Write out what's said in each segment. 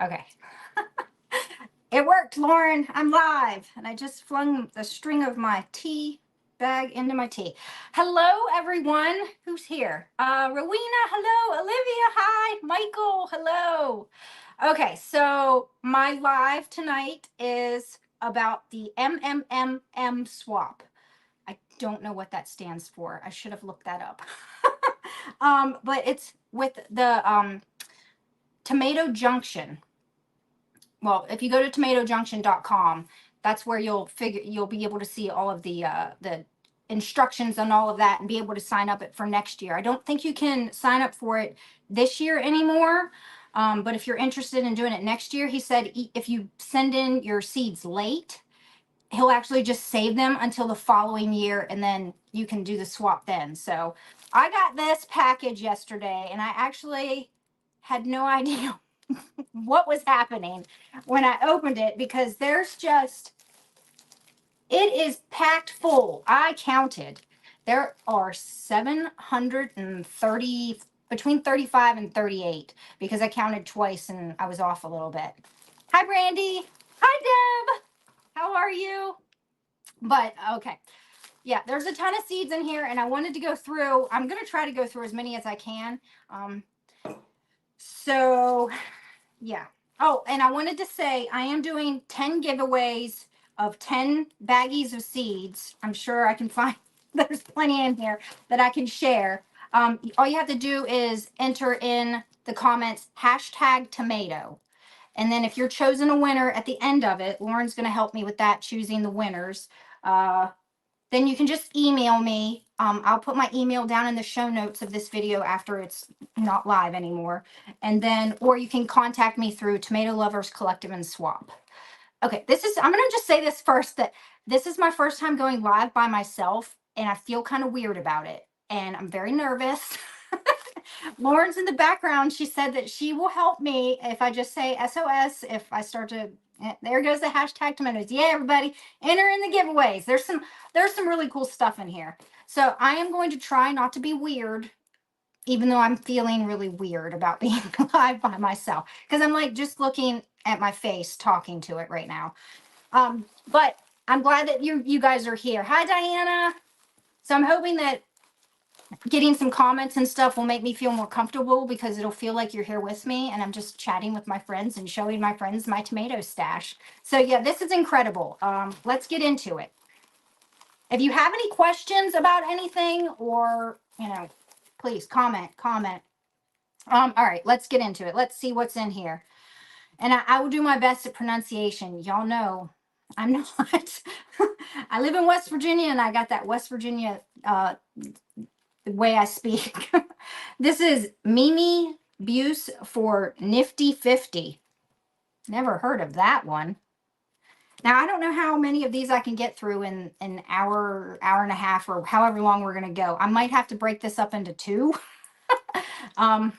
Okay. It worked, Lauren. I'm live. And I just flung the string of my tea bag into my tea. Hello, everyone. Who's here? Rowena, hello. Olivia, hi. Michael, hello. Okay, so my live tonight is about the MMMM swap. I don't know what that stands for. I should have looked that up. But it's with the Tomato Junction. Well, if you go to tomatojunction.com, that's where you'll be able to see all of the instructions and all of that and be able to sign up it for next year. I don't think you can sign up for it this year anymore. But if you're interested in doing it next year, he said if you send in your seeds late, he'll actually just save them until the following year and then you can do the swap then. So I got this package yesterday and I actually had no idea what was happening when I opened it because it is packed full. I counted. There are 730, between 35 and 38, because I counted twice and I was off a little bit. Hi, Brandy. Hi, Deb. How are you? But okay. Yeah, there's a ton of seeds in here and I wanted to go through. I'm going to try to go through as many as I can. So yeah. Oh, and I wanted to say I am doing 10 giveaways of 10 baggies of seeds. I'm sure I can find there's plenty in here that I can share. All you have to do is enter in the comments #tomato. And then if you're chosen a winner at the end of it, Lauren's going to help me with that, choosing the winners. Then you can just email me. I'll put my email down in the show notes of this video after it's not live anymore. And then, or you can contact me through Tomato Lovers Collective and Swap. Okay, I'm going to just say this first, that this is my first time going live by myself and I feel kind of weird about it. And I'm very nervous. Lauren's in the background. She said that she will help me if I just say SOS, if I start to, there goes the #tomatoes. Yeah, everybody, enter in the giveaways. There's some really cool stuff in here. So I am going to try not to be weird, even though I'm feeling really weird about being live by myself, because I'm like just looking at my face talking to it right now. But I'm glad that you guys are here. Hi, Diana. So I'm hoping that getting some comments and stuff will make me feel more comfortable, because it'll feel like you're here with me and I'm just chatting with my friends and showing my friends my tomato stash. So yeah, this is incredible. Let's get into it. If you have any questions about anything, or please comment. All right, let's get into it. Let's see what's in here. And I will do my best at pronunciation. Y'all know I'm not. I live in West Virginia and I got that West Virginia the way I speak. This is Mimi Buse for Nifty 50. Never heard of that one. Now, I don't know how many of these I can get through in an hour and a half, or however long we're going to go. I might have to break this up into two. But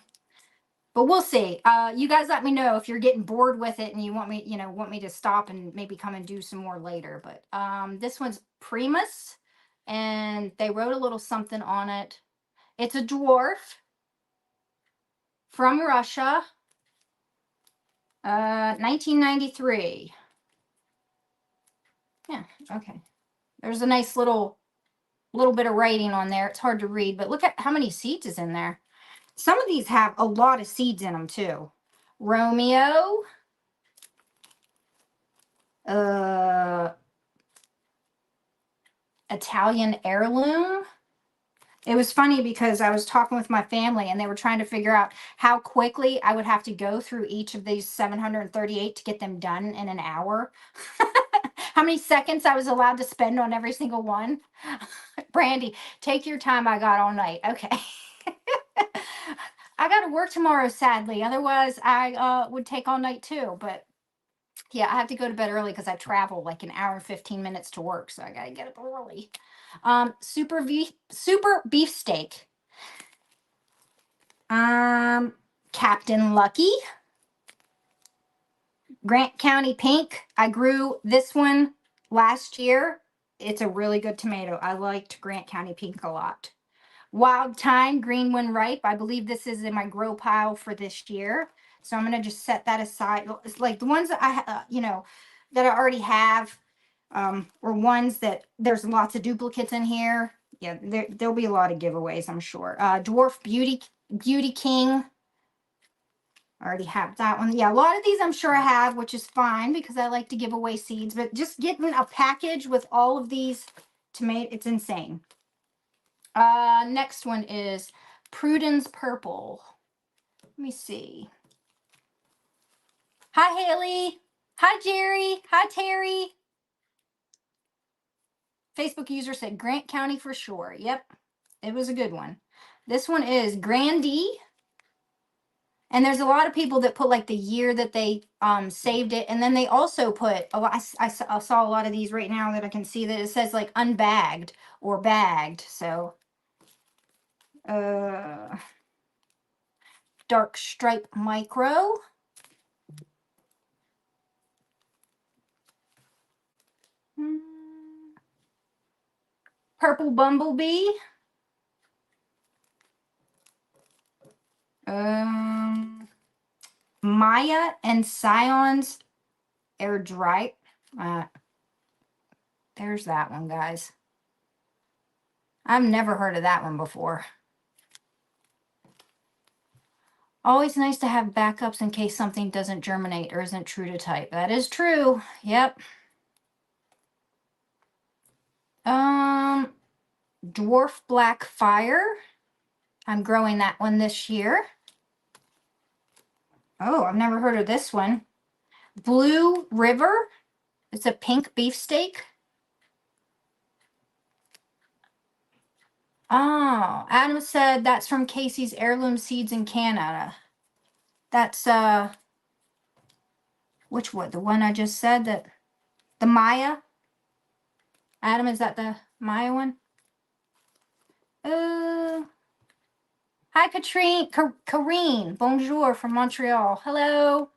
we'll see. You guys let me know if you're getting bored with it and you want me to stop and maybe come and do some more later. But this one's Primus, and they wrote a little something on it. It's a dwarf from Russia, 1993. Yeah, okay. There's a nice little bit of writing on there. It's hard to read, but look at how many seeds is in there. Some of these have a lot of seeds in them too. Romeo, Italian heirloom. It was funny because I was talking with my family and they were trying to figure out how quickly I would have to go through each of these 738 to get them done in an hour. How many seconds I was allowed to spend on every single one. Brandy, take your time. I got all night. Okay. I got to work tomorrow, sadly. Otherwise, I would take all night too. But yeah, I have to go to bed early because I travel like an hour and 15 minutes to work. So I got to get up early. Super beef steak. Captain Lucky. Grant County Pink. I grew this one last year. It's a really good tomato. I liked Grant County Pink a lot. Wild Thyme Green when ripe. I believe this is in my grow pile for this year. So I'm going to just set that aside. It's like the ones that that I already have, or ones that there's lots of duplicates in here. Yeah, there'll be a lot of giveaways, I'm sure. Dwarf Beauty King. I already have that one. Yeah, a lot of these I'm sure I have, which is fine because I like to give away seeds. But just getting a package with all of these tomato, it's insane. Next one is Prudence Purple. Let me see. Hi, Haley. Hi, Jerry. Hi, Terry. Facebook user said Grant County for sure. Yep, it was a good one. This one is Grandee. And there's a lot of people that put like the year that they saved it. And then they also put, I saw a lot of these right now that I can see that it says like unbagged or bagged. So, Dark Stripe Micro. Purple Bumblebee. Maya and Scion's Air Dry. There's that one, guys. I've never heard of that one before. Always nice to have backups in case something doesn't germinate or isn't true to type. That is true. Yep. Dwarf Black Fire. I'm growing that one this year. Oh, I've never heard of this one. Blue River. It's a pink beefsteak. Oh, Adam said that's from Casey's Heirloom Seeds in Canada. That's which one? The one I just said, that the Maya. Adam, is that the Maya one? Hi, Katrine. Karine. Bonjour from Montreal. Hello.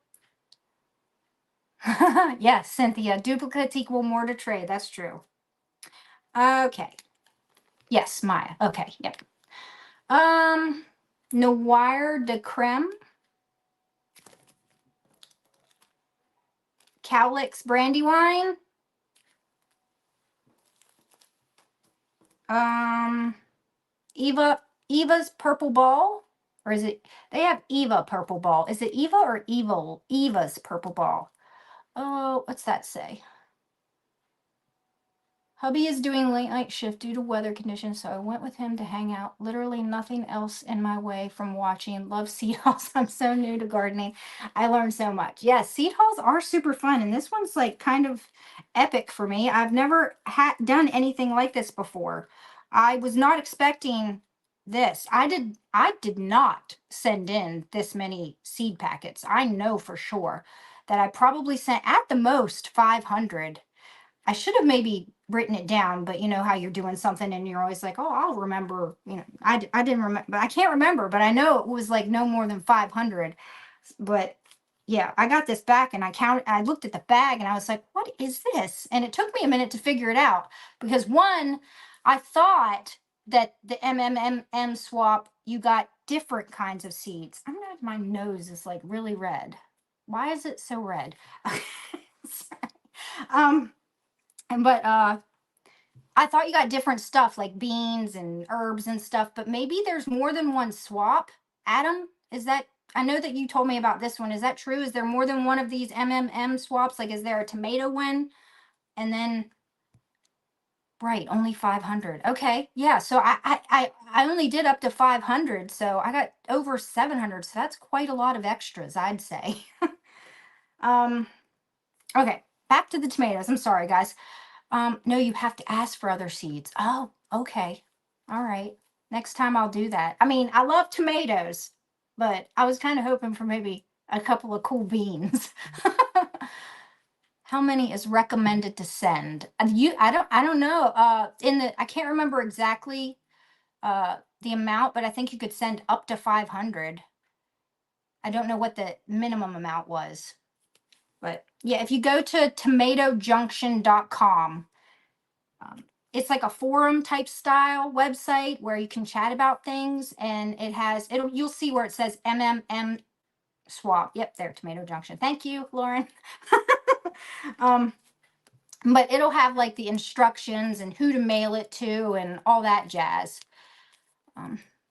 Yes, Cynthia. Duplicates equal more to trade. That's true. Okay. Yes, Maya. Okay. Yep. Noir de Creme. Cowlicks Brandywine. Eva's Purple Ball. Or is it, they have Eva Purple Ball. Is it Eva or Evil? Eva's Purple Ball. Oh, what's that say? Hubby is doing late night shift due to weather conditions, so I went with him to hang out. Literally nothing else in my way from watching. Love seed hauls. I'm so new to gardening. I learned so much. Yes, seed hauls are super fun, and this one's like kind of epic for me. I've never done anything like this before. I was not expecting this. I did not send in this many seed packets. I know for sure that I probably sent at the most 500. I should have maybe written it down, but you know how you're doing something and you're always like, oh, I'll remember. You know, I didn't remember, but I can't remember, but I know it was like no more than 500. But yeah, I got this back and I looked at the bag and I was like, what is this? And it took me a minute to figure it out because one, I thought that the MMMM swap, you got different kinds of seeds. I'm gonna, my nose is like really red. Why is it so red? But I thought you got different stuff like beans and herbs and stuff, but maybe there's more than one swap. Adam, is that, I know that you told me about this one. Is that true? Is there more than one of these MMM swaps? Like, is there a tomato one? And then, right, only 500. Okay, yeah. So I only did up to 500, so I got over 700. So that's quite a lot of extras, I'd say. Okay, back to the tomatoes. I'm sorry, guys. No, you have to ask for other seeds. Oh, okay. All right. Next time I'll do that. I mean, I love tomatoes, but I was kind of hoping for maybe a couple of cool beans. How many is recommended to send? I don't know. I can't remember exactly the amount, but I think you could send up to 500. I don't know what the minimum amount was. But yeah, if you go to tomatojunction.com, it's like a forum type style website where you can chat about things, and you'll see where it says MMM swap. Yep, there, Tomato Junction. Thank you, Lauren. But it'll have like the instructions and who to mail it to and all that jazz.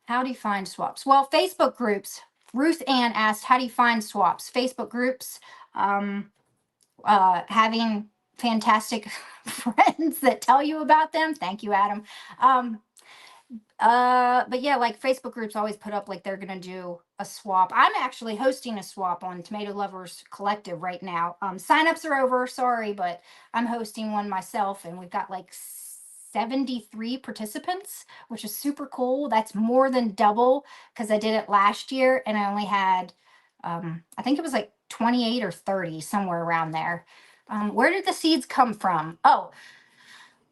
How do you find swaps? Well, Facebook groups. Ruth Ann asked, how do you find swaps? Facebook groups, having fantastic friends that tell you about them. Thank you, Adam. But yeah, like Facebook groups always put up like they're gonna do a swap. I'm actually hosting a swap on Tomato Lovers Collective right now. Signups are over, sorry, but I'm hosting one myself, and we've got like 73 participants, which is super cool. That's more than double because I did it last year and I only had I think it was like 28 or 30, somewhere around there. Where did the seeds come from? Oh,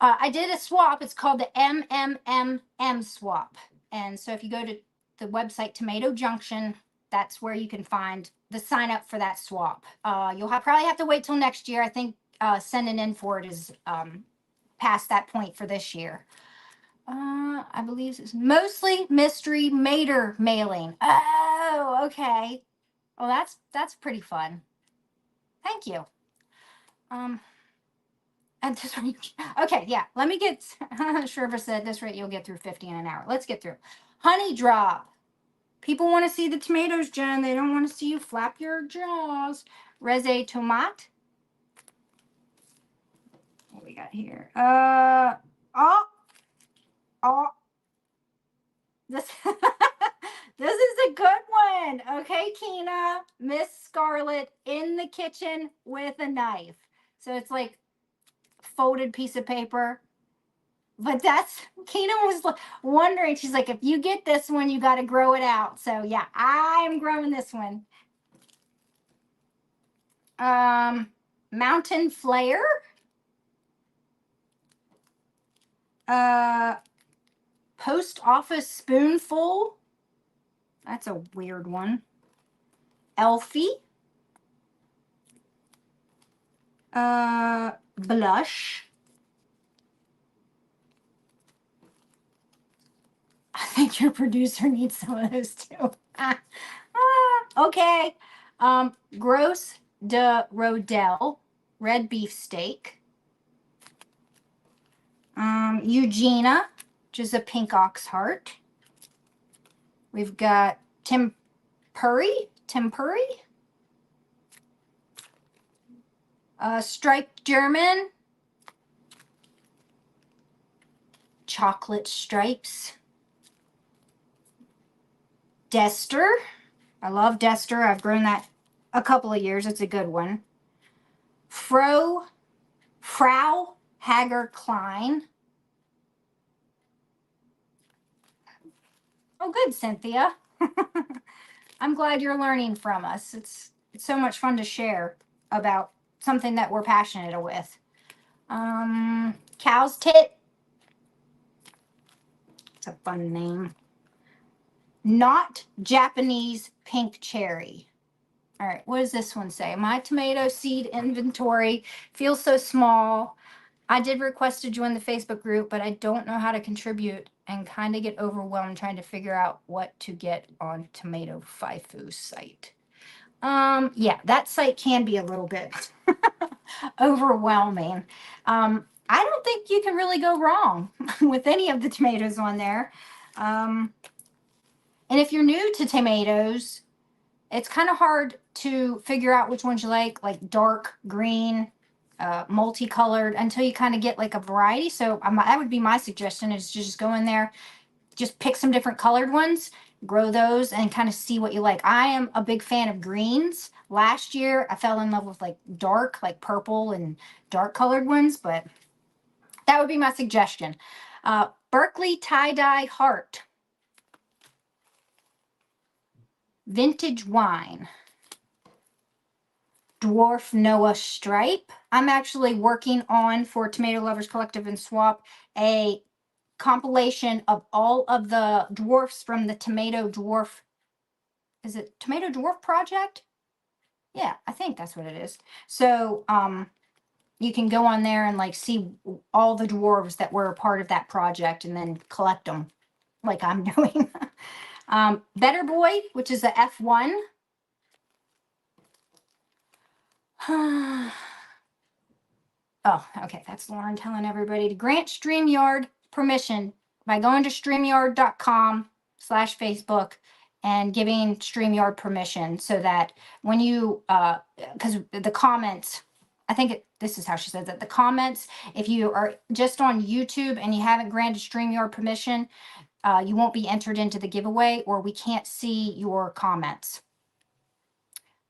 I did a swap. It's called the MMMM swap. And so if you go to the website Tomato Junction, that's where you can find the sign up for that swap. You'll probably have to wait till next year. I think sending in for it is past that point for this year. I believe it's mostly mystery mater mailing. Oh, okay. Well, that's pretty fun. Thank you. At this rate, okay, yeah. Let me get. Sherva said, "This rate you'll get through 50 in an hour." Let's get through. Honey drop. People want to see the tomatoes, Jen. They don't want to see you flap your jaws. Rese tomate. What we got here? Oh. This. This is a good one. Okay, Kina. Miss Scarlett in the kitchen with a knife. So it's like folded piece of paper. But that's, Kina was wondering, she's like, if you get this one, you got to grow it out. So yeah, I'm growing this one. Mountain Flare. Post Office Spoonful. That's a weird one. Elfie. Blush. I think your producer needs some of those too. Okay. Gross de Rodell, red beef steak. Eugenia, which is a pink ox heart. We've got tempuri. Striped German. Chocolate stripes. Dester. I love Dester. I've grown that a couple of years. It's a good one. Frau Hager Klein. Oh, good, Cynthia. I'm glad you're learning from us. It's so much fun to share about something that we're passionate with. Cow's Tit. It's a fun name. Not Japanese Pink Cherry. All right, what does this one say? My tomato seed inventory feels so small. I did request to join the Facebook group, but I don't know how to contribute and kind of get overwhelmed trying to figure out what to get on Tomato FIFO's site. Yeah, that site can be a little bit overwhelming. I don't think you can really go wrong with any of the tomatoes on there. And if you're new to tomatoes, it's kind of hard to figure out which ones you like dark green, multicolored, until you kind of get like a variety. So that would be my suggestion, is to just go in there, just pick some different colored ones, grow those, and kind of see what you like. I am a big fan of greens. Last year, I fell in love with like dark, like purple and dark colored ones, but that would be my suggestion. Berkeley tie-dye heart. Vintage wine. Dwarf Noah stripe. I'm actually working on, for Tomato Lovers Collective and Swap, a compilation of all of the dwarfs from the Tomato Dwarf. Is it Tomato Dwarf Project? Yeah, I think that's what it is. So you can go on there and like see all the dwarves that were a part of that project and then collect them like I'm doing. Better Boy, which is a F1. Oh, okay. That's Lauren telling everybody to grant StreamYard permission by going to streamyard.com/Facebook and giving StreamYard permission so that when you, because the comments, I think this is how she says it. The comments, if you are just on YouTube and you haven't granted StreamYard permission, you won't be entered into the giveaway, or we can't see your comments.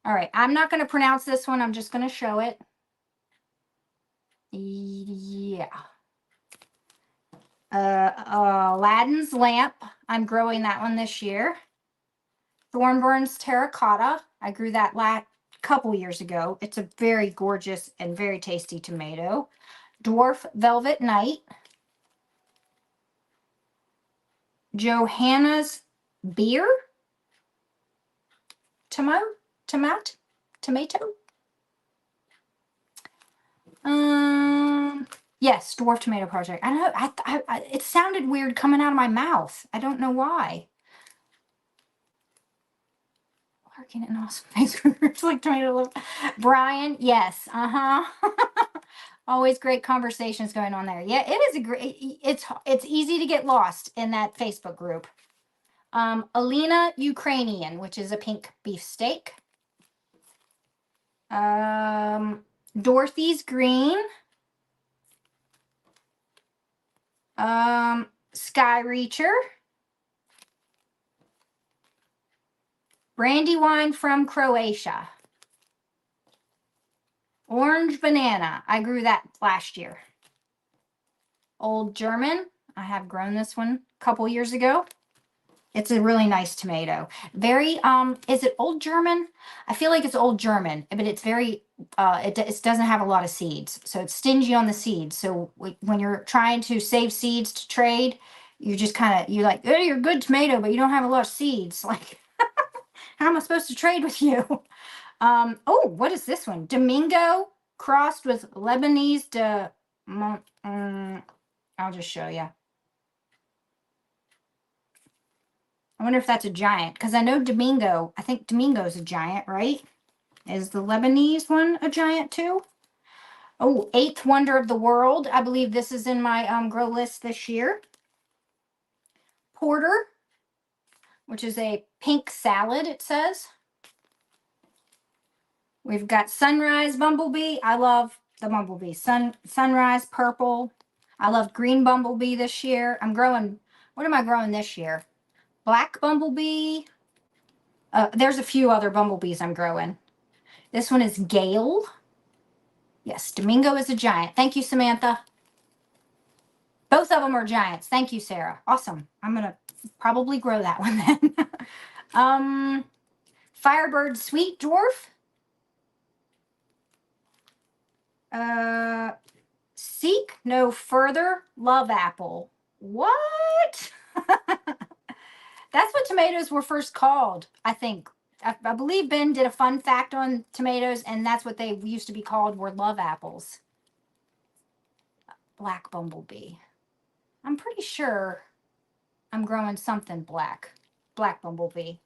All right. I'm not going to pronounce this one. I'm just going to show it. Yeah. Aladdin's Lamp. I'm growing that one this year. Thornburn's Terracotta. I grew that couple years ago. It's a very gorgeous and very tasty tomato. Dwarf Velvet Night. Johanna's Beer. Tomato. Yes, Dwarf Tomato Project. I know. It sounded weird coming out of my mouth. I don't know why. Working in awesome Facebook groups like tomato. Brian, yes. Always great conversations going on there. Yeah, it is a great. It's easy to get lost in that Facebook group. Alina Ukrainian, which is a pink beef steak. Dorothy's Green. Sky Reacher. Brandy wine from Croatia. Orange banana. I grew that last year. Old German. I have grown this one a couple years ago. It's a really nice tomato. Very, is it Old German? I feel like it's Old German, but it's very, it doesn't have a lot of seeds. So it's stingy on the seeds. So when you're trying to save seeds to trade, you just kind of, you're like, oh, you're a good tomato, but you don't have a lot of seeds. Like, how am I supposed to trade with you? Oh, what is this one? Domingo crossed with Lebanese I'll just show you. I wonder if that's a giant, because I know Domingo, I think Domingo's a giant, right? Is the Lebanese one a giant too? Oh, Eighth Wonder of the World. I believe this is in my grow list this year. Porter, which is a pink salad, it says. We've got Sunrise Bumblebee. I love the bumblebee. Sunrise Purple. I love Green Bumblebee this year. I'm growing, what am I growing this year? Black Bumblebee. There's a few other bumblebees I'm growing. This one is Gale. Yes, Domingo is a giant. Thank you, Samantha. Both of them are giants. Thank you, Sarah. Awesome. I'm going to probably grow that one then. Firebird Sweet Dwarf. Seek No Further Love Apple. What? That's what tomatoes were first called, I think. I believe Ben did a fun fact on tomatoes, and that's what they used to be called, were love apples. Black Bumblebee. I'm pretty sure I'm growing something black. Black Bumblebee.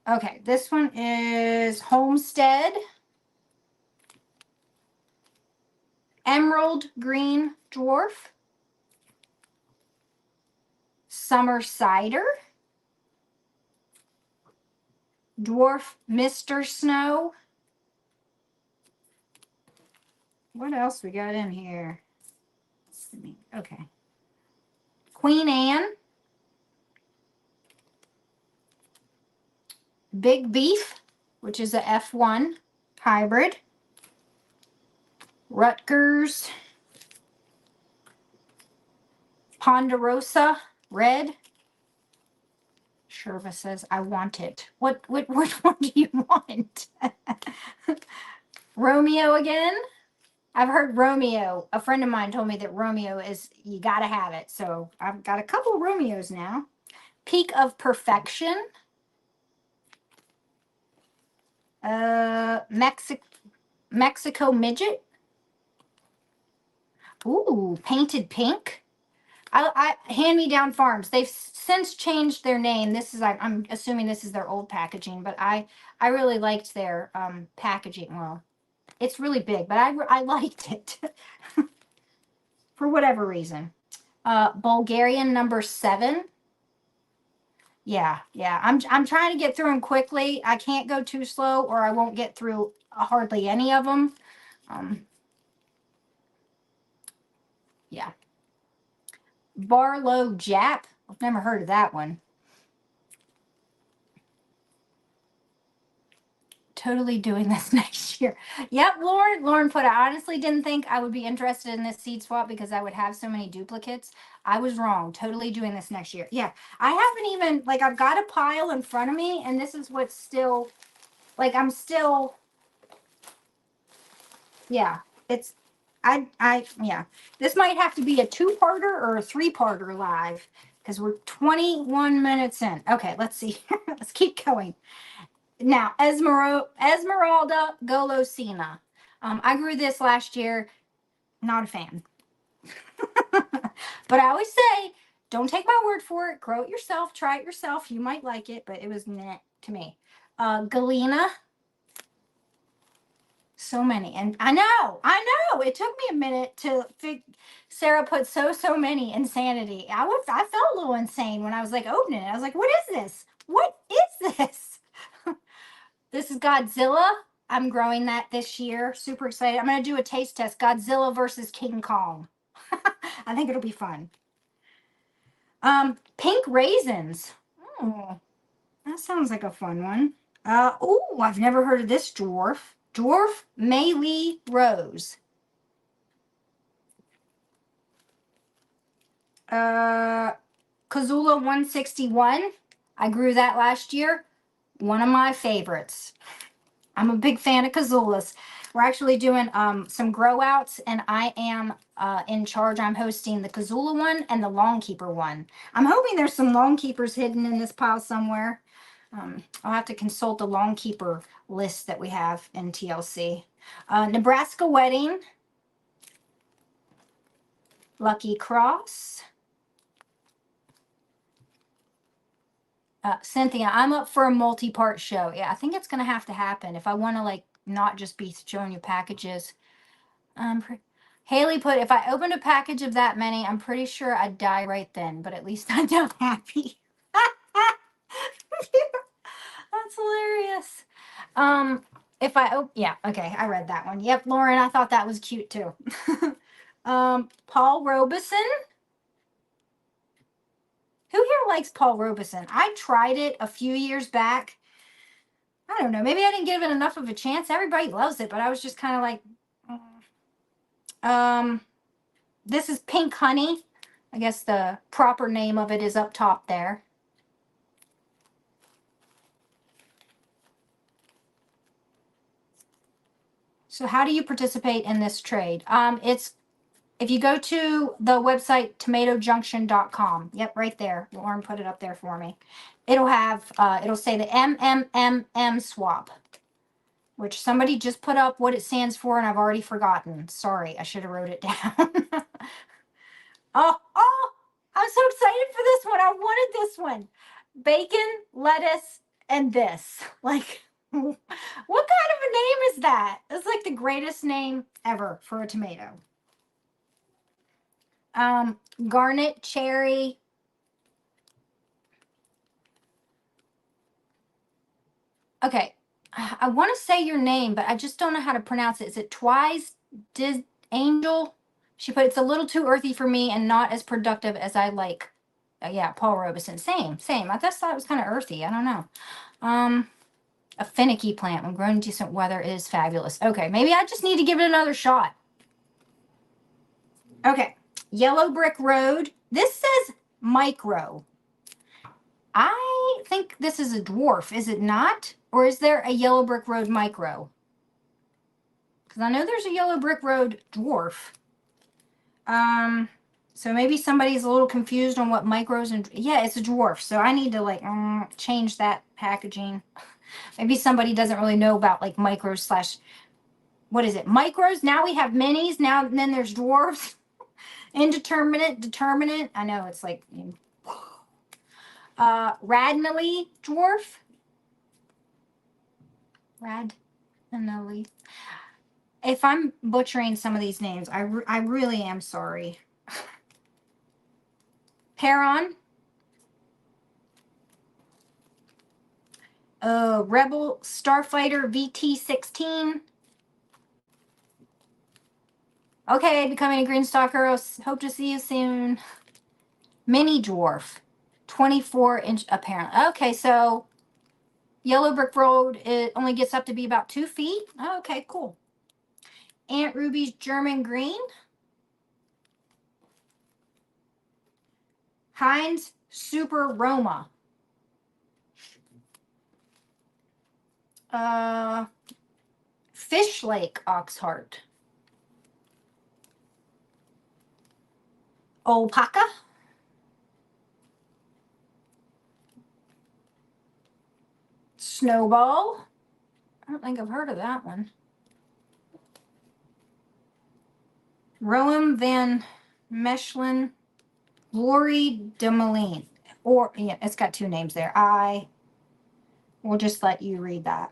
Okay, this one is Homestead. Emerald Green Dwarf. Summer Cider. Dwarf Mr. Snow. What else we got in here? Okay. Queen Anne. Big Beef, which is a F1 hybrid. Rutgers. Ponderosa Red. Sherva says, I want it. Which one do you want? Romeo again. I've heard Romeo. A friend of mine told me that Romeo is, you got to have it. So I've got a couple Romeos now. Peak of Perfection. Mexico Midget. Ooh, Painted Pink. Hand Me Down Farms. They've since changed their name. This is, I'm assuming this is their old packaging, but I really liked their packaging. Well, it's really big, but I liked it for whatever reason. Bulgarian number 7. Yeah, yeah. I'm trying to get through them quickly. I can't go too slow, or I won't get through hardly any of them. Yeah. Barlow Jap. I've never heard of that one. Totally doing this next year. Yep, Lauren put, I honestly didn't think I would be interested in this seed swap because I would have so many duplicates. I was wrong. Totally doing this next year. Yeah, I haven't even, like, I've got a pile in front of me, and this is what's still, like, I'm still, yeah, it's, yeah. This might have to be a 2-parter or a 3-parter live because we're 21 minutes in. Okay, let's see. Let's keep going. Now, Esmeralda Golosina. I grew this last year. Not a fan. But I always say, don't take my word for it. Grow it yourself. Try it yourself. You might like it, but it was meh to me. Galena. So many. And I know. It took me a minute to Sarah put so many. Insanity. I felt a little insane when I was like opening it. I was like, what is this? What is this? This is Godzilla. I'm growing that this year. Super excited. I'm going to do a taste test. Godzilla versus King Kong. I think it'll be fun. Pink raisins. Oh, that sounds like a fun one. Oh, I've never heard of this dwarf. Dwarf Maylee Rose. Kazula 161. I grew that last year. One of my favorites. I'm a big fan of Kazulas. We're actually doing some grow outs, and I am in charge. I'm hosting the Kazula one and the Longkeeper one. I'm hoping there's some Longkeepers hidden in this pile somewhere. I'll have to consult the Longkeeper list that we have in TLC. Nebraska Wedding. Lucky Cross. Cynthia, I'm up for a multi-part show. Yeah, I think it's going to have to happen if I want to, like, not just be showing you packages. Haley put, if I opened a package of that many, I'm pretty sure I'd die right then, but at least I'm done happy. That's hilarious. Yeah, okay, I read that one. Yep, Lauren, I thought that was cute too. Paul Robeson. Who here likes Paul Robeson? I tried it a few years back. I don't know. Maybe I didn't give it enough of a chance. Everybody loves it, but I was just kind of like, this is Pink Honey. I guess the proper name of it is up top there. So how do you participate in this trade? It's if you go to the website tomatojunction.com. Yep, right there. Lauren put it up there for me. It'll have it'll say the MMMM swap, which somebody just put up what it stands for, and I've already forgotten. Sorry, I should have wrote it down. Oh, I'm so excited for this one. I wanted this one. Bacon, lettuce, and this. Like, what kind of a name is that? It's like the greatest name ever for a tomato. Garnet cherry. Okay, I want to say your name, but I just don't know how to pronounce it. Is it Twice Angel? She put, it's a little too earthy for me and not as productive as I like. Yeah, Paul Robeson. Same. I just thought it was kind of earthy. I don't know. A finicky plant when grown in decent weather is fabulous. Okay, maybe I just need to give it another shot. Okay, Yellow Brick Road. This says micro. I think this is a dwarf, is it not? Or is there a Yellow Brick Road micro? Because I know there's a Yellow Brick Road dwarf. So maybe somebody's a little confused on what micros and yeah, it's a dwarf. So I need to like change that packaging. Maybe somebody doesn't really know about like micros slash what is it? Micros. Now we have minis. Now and then there's dwarfs. Indeterminate, determinate. I know it's like Radnally dwarf. Radnally. If I'm butchering some of these names, I really am sorry. Heron. Rebel Starfighter VT-16. Okay, becoming a green stalker. Hope to see you soon. Mini dwarf. 24-inch apparently. Okay, so Yellow Brick Road, it only gets up to be about 2 feet. Okay, cool. Aunt Ruby's German Green. Heinz Super Roma. Fish Lake Oxheart. Alpaca. Snowball. I don't think I've heard of that one. Roem van Mechelen. Glory de Moline. Or, yeah, it's got 2 names there. I will just let you read that.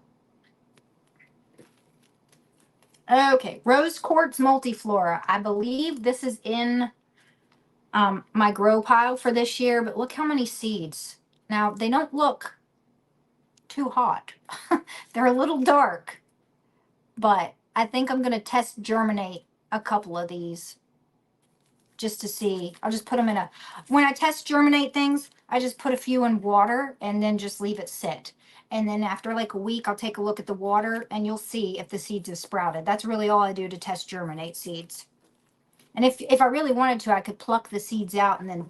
Okay, Rose Quartz Multiflora. I believe this is in my grow pile for this year, but look how many seeds. Now, they don't look too hot. They're a little dark, but I think I'm going to test germinate a couple of these just to see. I'll just put them in when I test germinate things, I just put a few in water and then just leave it sit. And then after like a week, I'll take a look at the water and you'll see if the seeds have sprouted. That's really all I do to test germinate seeds. And if I really wanted to, I could pluck the seeds out and then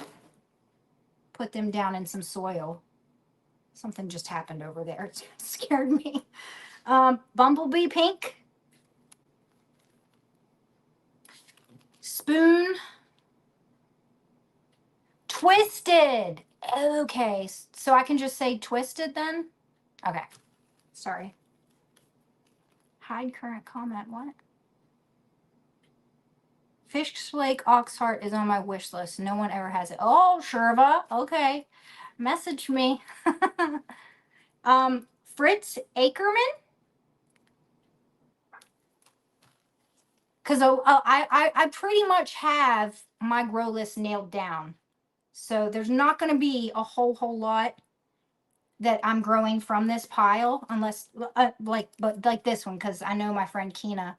put them down in some soil. Something just happened over there. It scared me. Bumblebee Pink. Spoon. Twisted. Okay, so I can just say twisted then? Okay, sorry. Hide current comment, what? Fish Lake Oxheart is on my wish list. No one ever has it. Oh, Sherva, okay. Message me. Fritz Ackerman? Because I pretty much have my grow list nailed down. So there's not going to be a whole lot that I'm growing from this pile, unless like this one, because I know my friend Kina.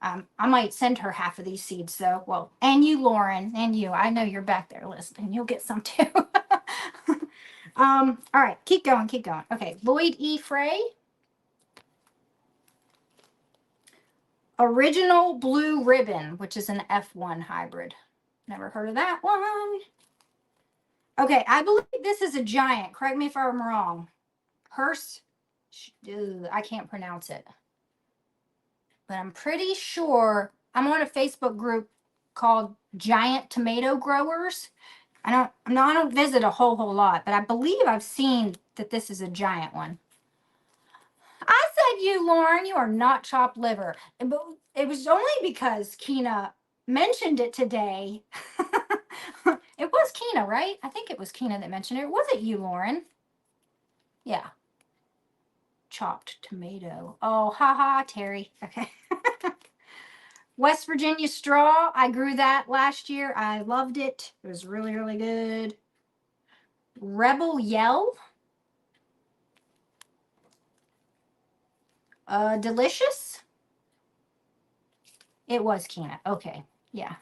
I might send her half of these seeds though. Well, and you, Lauren, and you. I know you're back there listening. You'll get some too. All right, keep going. Okay, Lloyd E. Frey. Original Blue Ribbon, which is an F1 hybrid. Never heard of that one. Okay, I believe this is a giant. Correct me if I'm wrong. Hearst. I can't pronounce it. But I'm pretty sure I'm on a Facebook group called Giant Tomato Growers. I don't visit a whole lot, but I believe I've seen that this is a giant one. I said you, Lauren, you are not chopped liver. It was only because Kina mentioned it today. It was Kina, right? I think it was Kina that mentioned it. Was it you, Lauren? Yeah. Chopped tomato. Oh, haha, Terry. Okay. West Virginia straw. I grew that last year. I loved it. It was really, really good. Rebel Yell. Delicious. It was Kina. Okay. Yeah.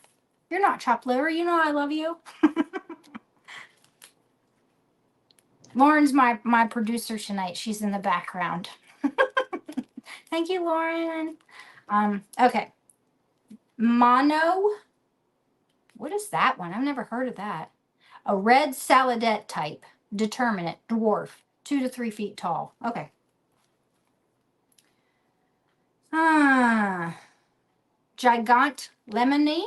You're not chopped liver. You know I love you. Lauren's my producer tonight. She's in the background. Thank you, Lauren. Okay. Mono. What is that one? I've never heard of that. A red saladette type. Determinate. Dwarf. 2 to 3 feet tall. Okay. Gigant Lemony.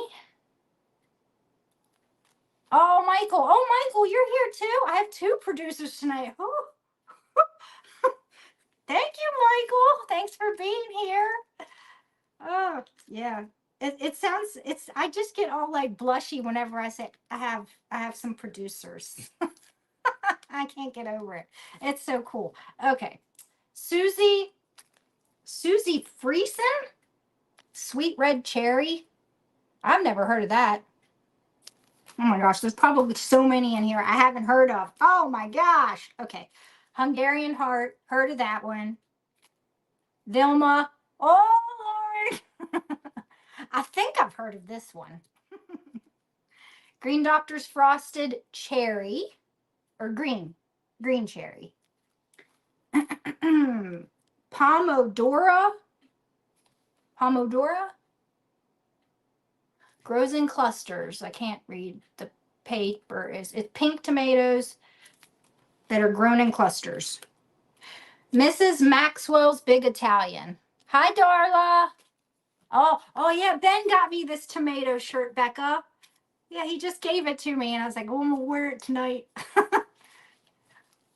Oh, Michael. Oh, Michael, you're here too. I have 2 producers tonight. Oh. Thank you, Michael. Thanks for being here. Oh, yeah. it sounds, I just get all like blushy whenever I say I have some producers. I can't get over it. It's so cool. Okay. Susie, Susie Friesen, sweet red cherry. I've never heard of that. Oh my gosh, there's probably so many in here I haven't heard of. Oh my gosh. Okay. Hungarian heart, heard of that one. Vilma. Oh Lord. I think I've heard of this one. Green Doctor's frosted cherry or green cherry. Pomodoro. Pomodoro grows in clusters. I can't read the paper. It's pink tomatoes that are grown in clusters. Mrs. Maxwell's Big Italian. Hi, Darla. Oh yeah, Ben got me this tomato shirt, Becca. Yeah, he just gave it to me, and I was like, oh, I'm gonna wear it tonight.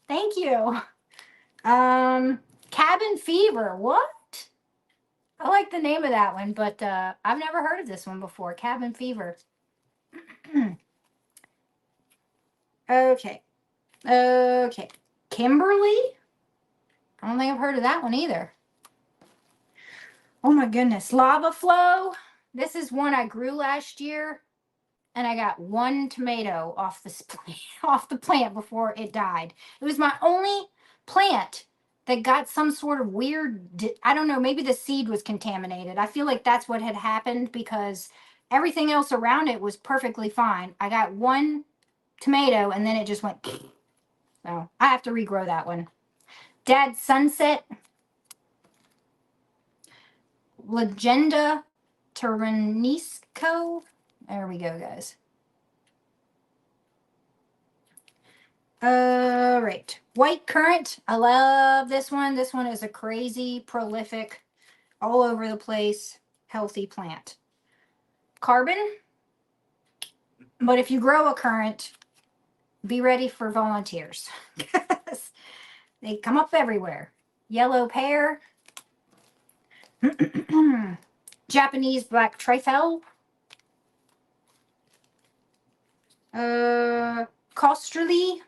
Thank you. Cabin Fever. What? I like the name of that one, but I've never heard of this one before. Cabin Fever. Okay. Okay. Kimberly? I don't think I've heard of that one either. Oh my goodness. Lava Flow. This is one I grew last year, and I got one tomato off the off the plant before it died. It was my only plant that got some sort of weird, I don't know, maybe the seed was contaminated. I feel like that's what had happened because everything else around it was perfectly fine. I got one tomato and then it just went. So I have to regrow that one. Dad's Sunset. Legenda Terranisco. There we go, guys. Right. White currant. I love this one. This one is a crazy, prolific, all over the place, healthy plant. Carbon. But if you grow a currant, be ready for volunteers. They come up everywhere. Yellow pear. Japanese black trifle. Kosterly.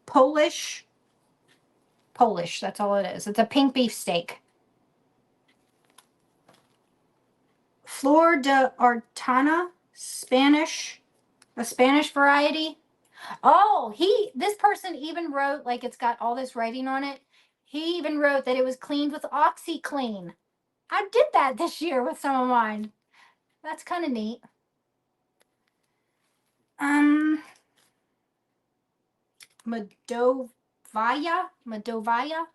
Polish, that's all it is. It's a pink beef steak. Flor de Artana, Spanish, a Spanish variety. Oh, this person even wrote, like it's got all this writing on it. He even wrote that it was cleaned with OxyClean. I did that this year with some of mine. That's kind of neat. Medovaya.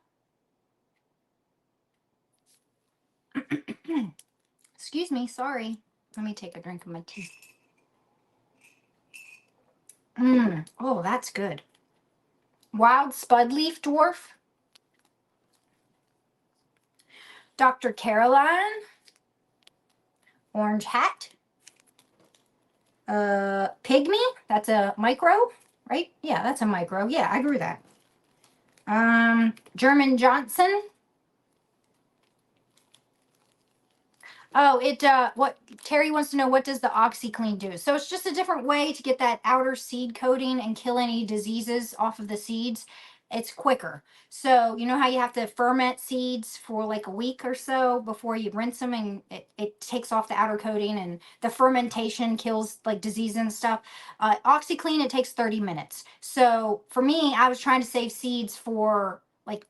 Excuse me, sorry. Let me take a drink of my tea. Oh, that's good. Wild Spudleaf Dwarf. Dr. Caroline. Orange Hat. Pygmy. That's a micro, right? Yeah, that's a micro. Yeah, I grew that. German Johnson. Oh, what Terry wants to know, what does the OxyClean do? So it's just a different way to get that outer seed coating and kill any diseases off of the seeds. It's quicker. So you know how you have to ferment seeds for like a week or so before you rinse them, and it takes off the outer coating, and the fermentation kills like disease and stuff. OxyClean, it takes 30 minutes. So for me, I was trying to save seeds for like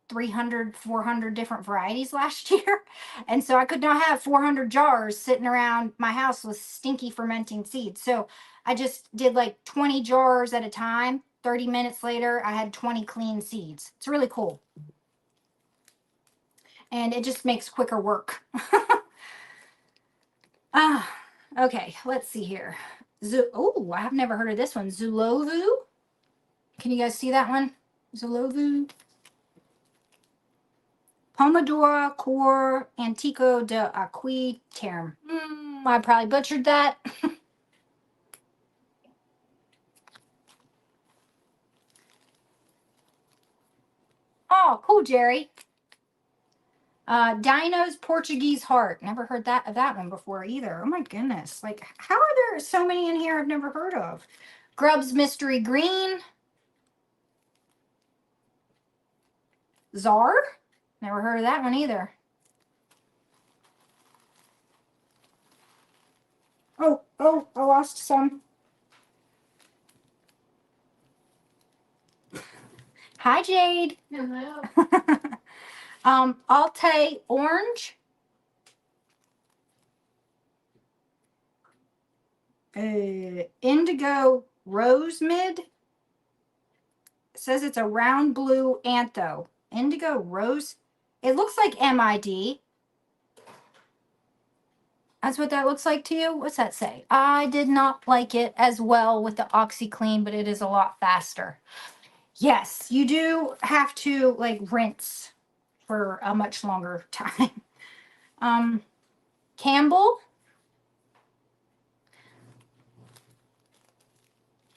300, 400 different varieties last year. And so I could not have 400 jars sitting around my house with stinky fermenting seeds. So I just did like 20 jars at a time. 30 minutes later, I had 20 clean seeds. It's really cool. And it just makes quicker work. Okay, let's see here. Oh, I've never heard of this one. Zulovu. Can you guys see that one? Zulovu. Pomodoro Cor Antico de Aqui Term. I probably butchered that. Oh, cool, Jerry. Dino's Portuguese Heart. Never heard that of that one before either. Oh my goodness. Like, how are there so many in here I've never heard of? Grub's Mystery Green. Czar. Never heard of that one either. Oh, I lost some. Hi, Jade. Hello. Alte Orange. Indigo Rose Mid. It says it's a round blue antho. Indigo Rose. It looks like MID. That's what that looks like to you? What's that say? I did not like it as well with the OxyClean, but it is a lot faster. Yes, you do have to like rinse for a much longer time. Campbell.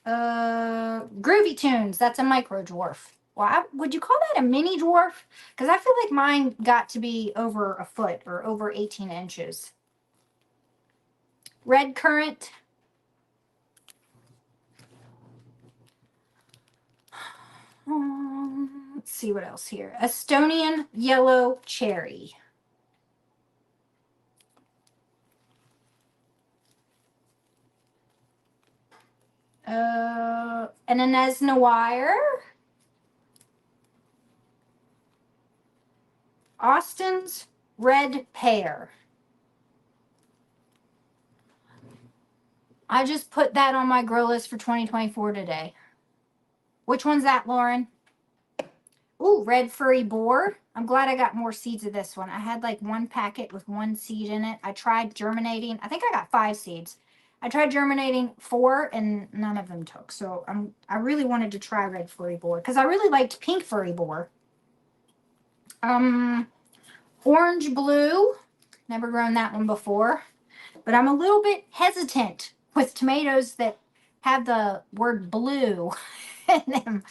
Groovy Tunes. That's a micro dwarf. Well, would you call that a mini dwarf? Because I feel like mine got to be over a foot or over 18 inches. Red Currant. Let's see what else here. Estonian Yellow Cherry. An Inez Noir. Austin's Red Pear. I just put that on my grow list for 2024 today. Which one's that, Lauren? Ooh, Red Furry Boar. I'm glad I got more seeds of this one. I had like one packet with one seed in it. I tried germinating. I think I got 5 seeds. I tried germinating 4 and none of them took. So I really wanted to try Red Furry Boar because I really liked Pink Furry Boar. Orange Blue. Never grown that one before. But I'm a little bit hesitant with tomatoes that have the word blue in them.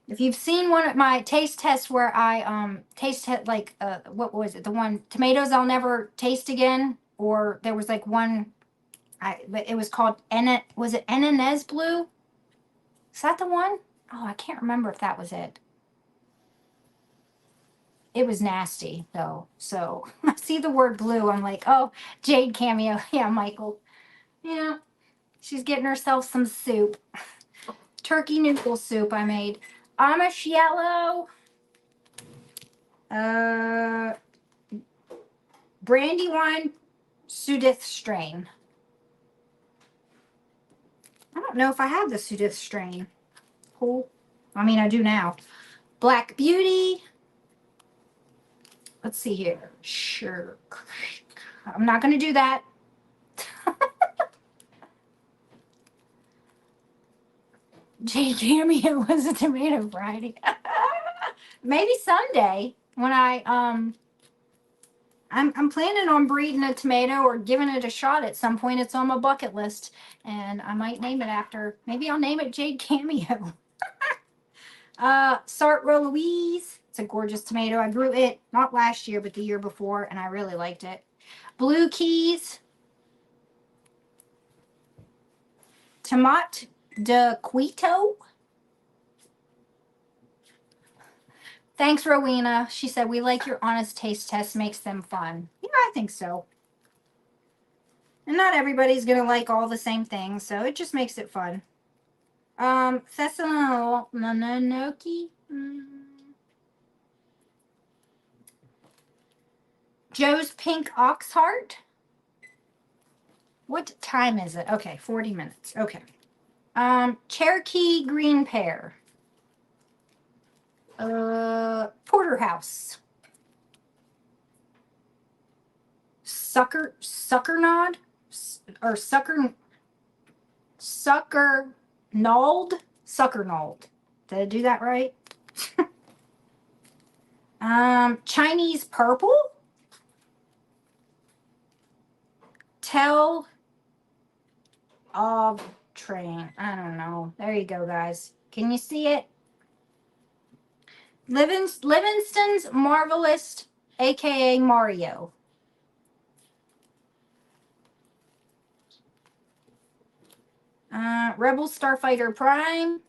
If you've seen one of my taste tests where I like what was it? The one tomatoes I'll never taste again, or there was like one but it was called was it Enanez Blue? Is that the one? Oh, I can't remember if that was it. It was nasty though. So I see the word blue. I'm like, oh, Jade cameo. Yeah, Michael. Yeah, she's getting herself some soup. Turkey noodle soup I made. Amish yellow. Brandywine Sudith strain. I don't know if I have the Sudith strain. Cool. I mean, I do now. Black Beauty. Let's see here. Sure. I'm not going to do that. J Cameo was a tomato variety. Maybe someday when I'm planning on breeding a tomato or giving it a shot at some point. It's on my bucket list, and I might name it after. Maybe I'll name it Jade Cameo. Sartre Louise. It's a gorgeous tomato. I grew it not last year, but the year before, and I really liked it. Blue Keys. Tomate de Quito. Thanks, Rowena. She said, we like your honest taste test, makes them fun. Yeah, I think so. And not everybody's going to like all the same things, so it just makes it fun. Thessaloniki. Joe's Pink Ox Heart. What time is it? Okay, 40 minutes. Okay. Cherokee Green Pear. Porterhouse. Sucker Nod? Or Sucker Nald? Sucker Nald. Did I do that right? Chinese Purple. Tell of Train. I don't know. There you go, guys. Can you see it? Livingston's Marvelous, aka Mario. Rebel Starfighter Prime.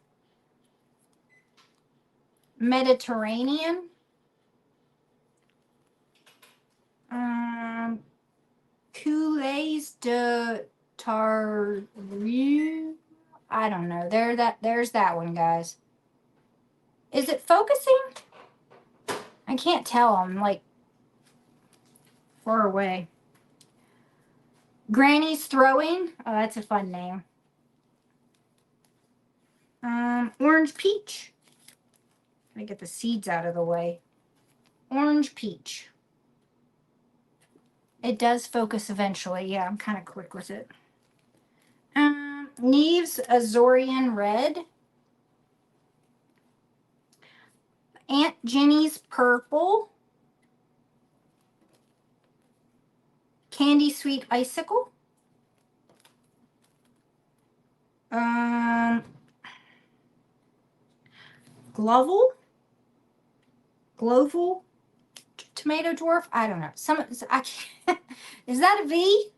Mediterranean. Coulées de Tardieu. I don't know. There's that one, guys. Is it focusing? I can't tell. I'm like far away. Granny's Throwing. Oh, that's a fun name. Orange Peach. Let me get the seeds out of the way. Orange Peach. It does focus eventually. Yeah, I'm kind of quick with it. Neve's Azorian Red. Aunt Jenny's Purple. Candy Sweet Icicle. Gloval. Tomato Dwarf. I don't know. I can't. Is that a V?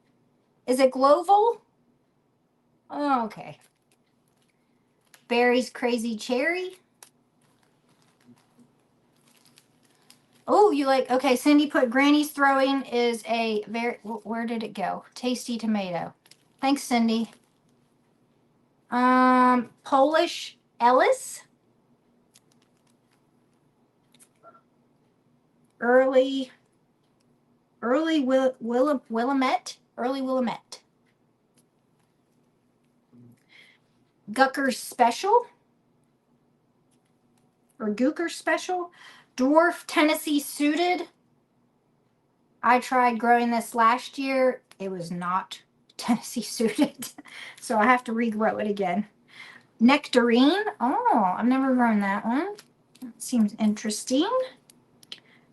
Is it Gloval? Oh, okay. Barry's Crazy Cherry. Oh, you like, okay, Cindy put Granny's Throwing is a very, where did it go? Tasty Tomato. Thanks, Cindy. Polish Ellis. Early Willamette. Gucker's Special. Or Gooker Special. Dwarf Tennessee Suited. I tried growing this last year. It was not Tennessee Suited. So I have to regrow it again. Nectarine. Oh, I've never grown that one. That seems interesting.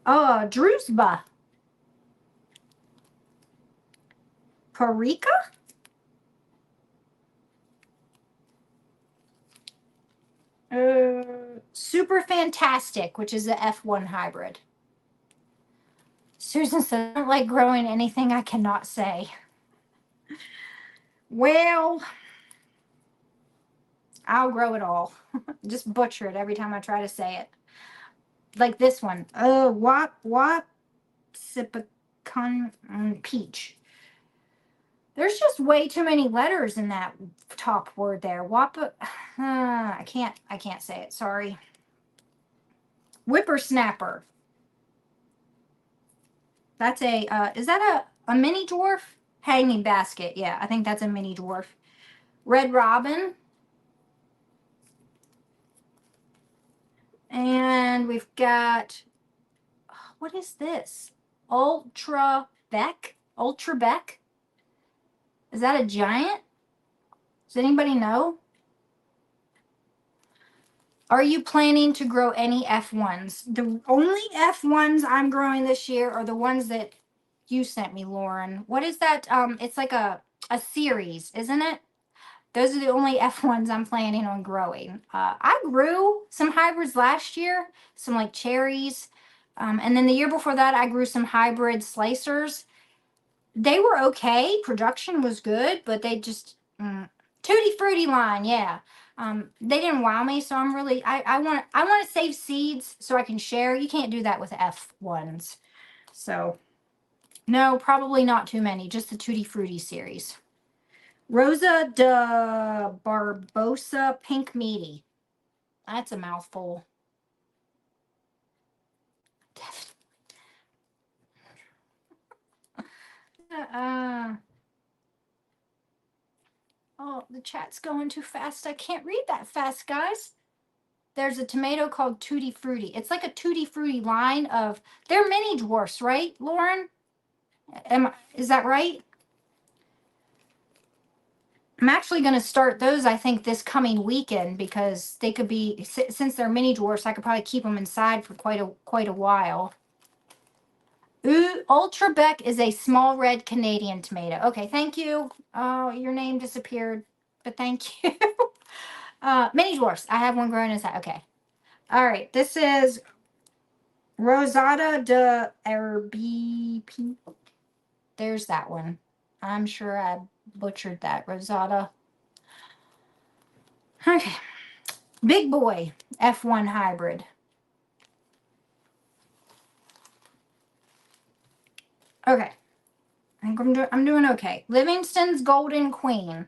Oh, Drusba. Parika? Super Fantastic, which is the F1 hybrid. Susan said, I don't like growing anything I cannot say. Well, I'll grow it all. Just butcher it every time I try to say it. Like this one. Sipicon Peach. There's just way too many letters in that top word there. I can't say it. Sorry. Whippersnapper. That's is that a mini dwarf? Hanging basket. Yeah, I think that's a mini dwarf. Red Robin. And we've got, what is this? Ultra Beck? Is that a giant? Does anybody know? Are you planning to grow any F1s? The only F1s I'm growing this year are the ones that you sent me, Lauren. What is that? It's like a series, isn't it? Those are the only F1s I'm planning on growing. I grew some hybrids last year, some like cherries. And then the year before that, I grew some hybrid slicers. They were okay. Production was good, but they just, Tutti Frutti line, yeah. They didn't wow me, so I'm really, I want to save seeds so I can share. You can't do that with F1s. So, no, probably not too many, just the Tutti Frutti series. Rosa de Barbosa Pink Meaty. That's a mouthful. Oh, the chat's going too fast. I can't read that fast, guys. There's a tomato called Tutti Frutti. It's like a Tutti Frutti line of, they're mini dwarfs, right, Lauren? Is that right? I'm actually going to start those, I think, this coming weekend because they could be, since they're mini dwarfs, I could probably keep them inside for quite a while. Ooh, Ultra Beck is a small red Canadian tomato. Okay, thank you. Oh, your name disappeared, but thank you. Mini dwarfs. I have one growing inside. Okay. All right. This is Rosada de RBP. There's that one. I'm sure I butchered that. Rosada. Okay. Big Boy F1 Hybrid. Okay. I think I'm doing okay. Livingston's Golden Queen.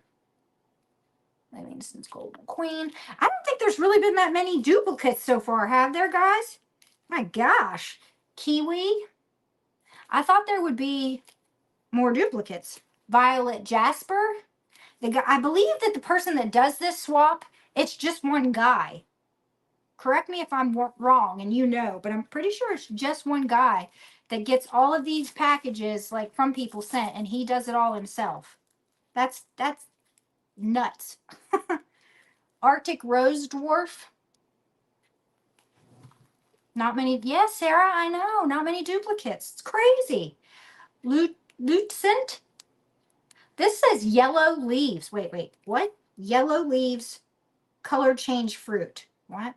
Livingston's Golden Queen. I don't think there's really been that many duplicates so far, have there, guys? My gosh. Kiwi. I thought there would be more duplicates. Violet Jasper. The guy, I believe that the person that does this swap, it's just one guy. Correct me if I'm wrong and you know, but I'm pretty sure it's just one guy that gets all of these packages like from people sent, and he does it all himself. That's nuts. Arctic Rose Dwarf. Not many. Yes, Sarah, I know. Not many duplicates. It's crazy. Lucent. This says yellow leaves. Wait. What? Yellow leaves, color change fruit. What?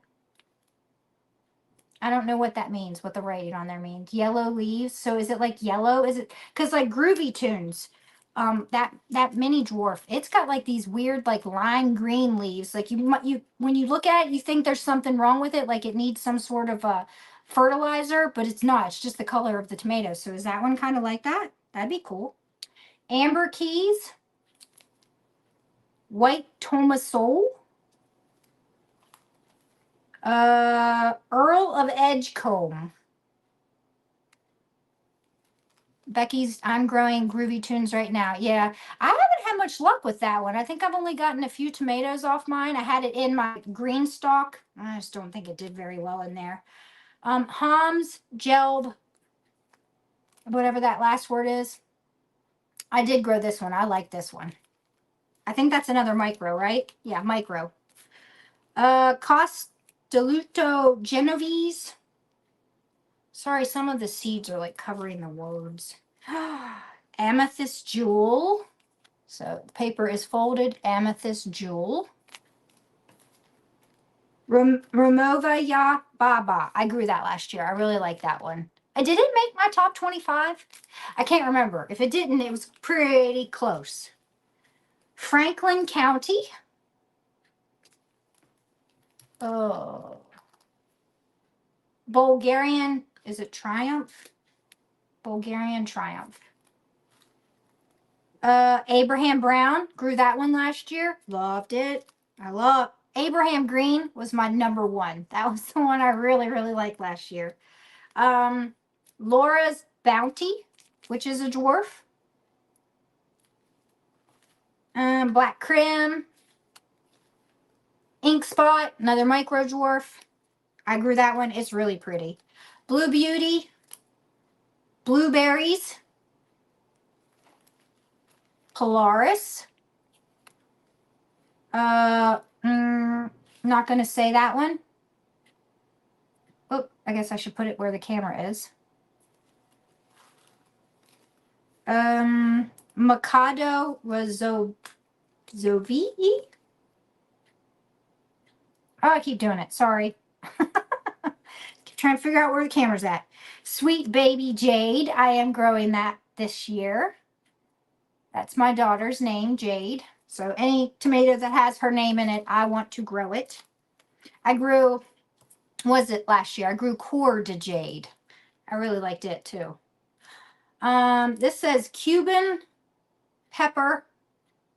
I don't know what that means, what the writing on there means. Yellow leaves. So is it like yellow? Is it because like Groovy Tunes, that mini dwarf, it's got like these weird like lime green leaves. Like you when you look at it, you think there's something wrong with it, like it needs some sort of fertilizer, but it's not. It's just the color of the tomato. So is that one kind of like that? That'd be cool. Amber Keys, White Tomasol, Earl of Edgecombe. Becky's, I'm growing Groovy Tunes right now. Yeah, I haven't had much luck with that one. I think I've only gotten a few tomatoes off mine. I had it in my green stalk. I just don't think it did very well in there. Hams, Gelb, whatever that last word is. I did grow this one. I like this one. I think that's another micro, right? Yeah, micro. Castelluto Genovese. Sorry, some of the seeds are like covering the words. Amethyst Jewel. So the paper is folded. Amethyst Jewel. Ramova Ya Baba. I grew that last year. I really like that one. Did it make my top 25? I can't remember. If it didn't, it was pretty close. Franklin County. Oh. Bulgarian. Is it Triumph? Bulgarian Triumph. Abraham Brown. Grew that one last year. Loved it. I love Abraham Green was my number one. That was the one I really, really liked last year. Laura's Bounty, which is a dwarf. Black Crim. Ink Spot, another micro dwarf. I grew that one. It's really pretty. Blue Beauty. Blueberries. Polaris. Not going to say that one. Oh, I guess I should put it where the camera is. Mikado Zovi. Oh, I keep doing it. Sorry. Keep trying to figure out where the camera's at. Sweet Baby Jade. I am growing that this year. That's my daughter's name, Jade. So any tomato that has her name in it, I want to grow it. I grew, was it last year? I grew Core de Jade. I really liked it too. This says Cuban pepper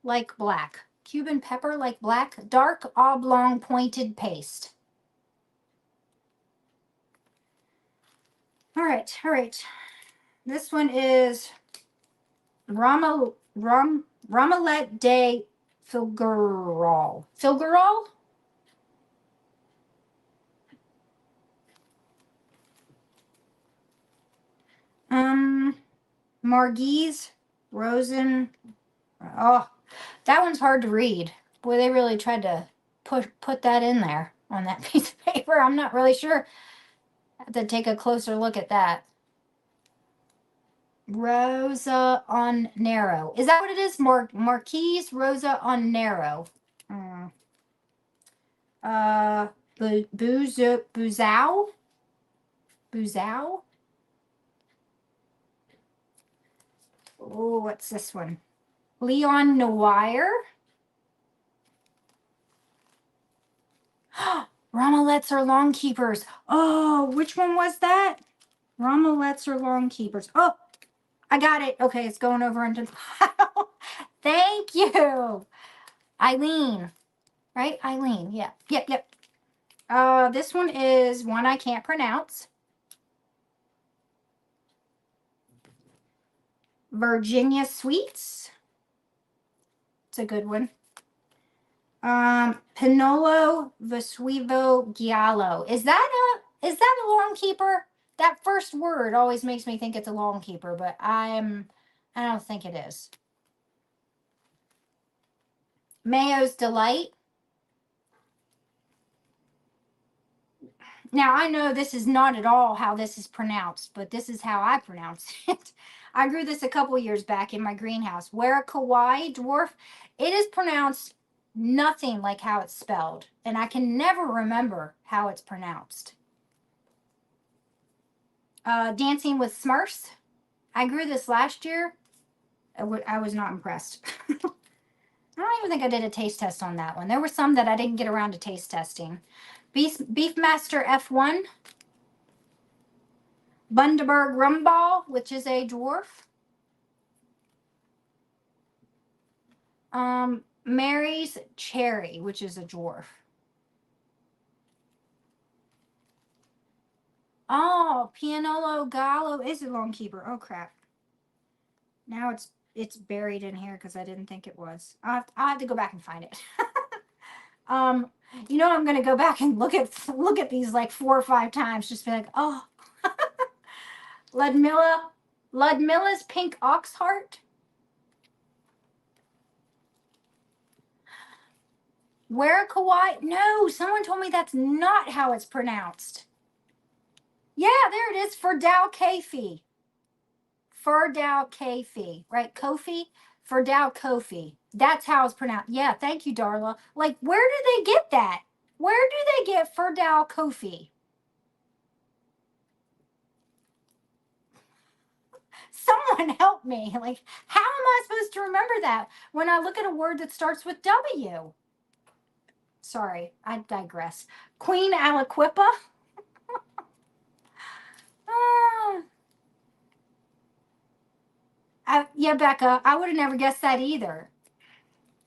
like black. Cuban pepper like black. Dark oblong pointed paste. All right. This one is Ramalette de Filgerol. Filgerol? Margie's Rosen. Oh, that one's hard to read. Boy, they really tried to put that in there on that piece of paper. I'm not really sure. I have to take a closer look at that. Rosa on Narrow. Is that what it is? Marquise Rosa on Narrow. Buzao. Buzao. Oh, what's this one? Leon Noir. Romelettes are long keepers. Oh, which one was that? Romelettes are long keepers. Oh, I got it. Okay, it's going over into the pile. Thank you. Eileen. Right? Eileen. Yeah. Yep, yep. This one is one I can't pronounce. Virginia Sweets. It's a good one. Pinolo Vesuvivo Giallo. Is that a long keeper? That first word always makes me think it's a long keeper, but I don't think it is. Mayo's Delight. Now, I know this is not at all how this is pronounced, but this is how I pronounce it. I grew this a couple years back in my greenhouse. Where Kawaii dwarf, it is pronounced nothing like how it's spelled, and I can never remember how it's pronounced. Dancing with Smurfs. I grew this last year. I was not impressed. I don't even think I did a taste test on that one. There were some that I didn't get around to taste testing. Beefmaster F1. Bundaberg Rumball, which is a dwarf. Mary's Cherry, which is a dwarf. Oh, Pianolo Gallo is a long keeper. Oh crap. Now it's buried in here because I didn't think it was. I'll have to go back and find it. You know, I'm gonna go back and look at these like 4 or 5 times, just be like, oh. Ludmilla's Pink Ox Heart. Where Kawaii? No, someone told me that's not how it's pronounced. Yeah, there it is. Ferdal Kafi. Ferdal Kafi. Right? Kofi? Ferdal Kofi. That's how it's pronounced. Yeah, thank you, Darla. Like, where do they get that? Where do they get Ferdal Kofi? Someone help me. Like, how am I supposed to remember that when I look at a word that starts with W? Sorry, I digress. Queen Aliquippa. Yeah, Becca, I would have never guessed that either.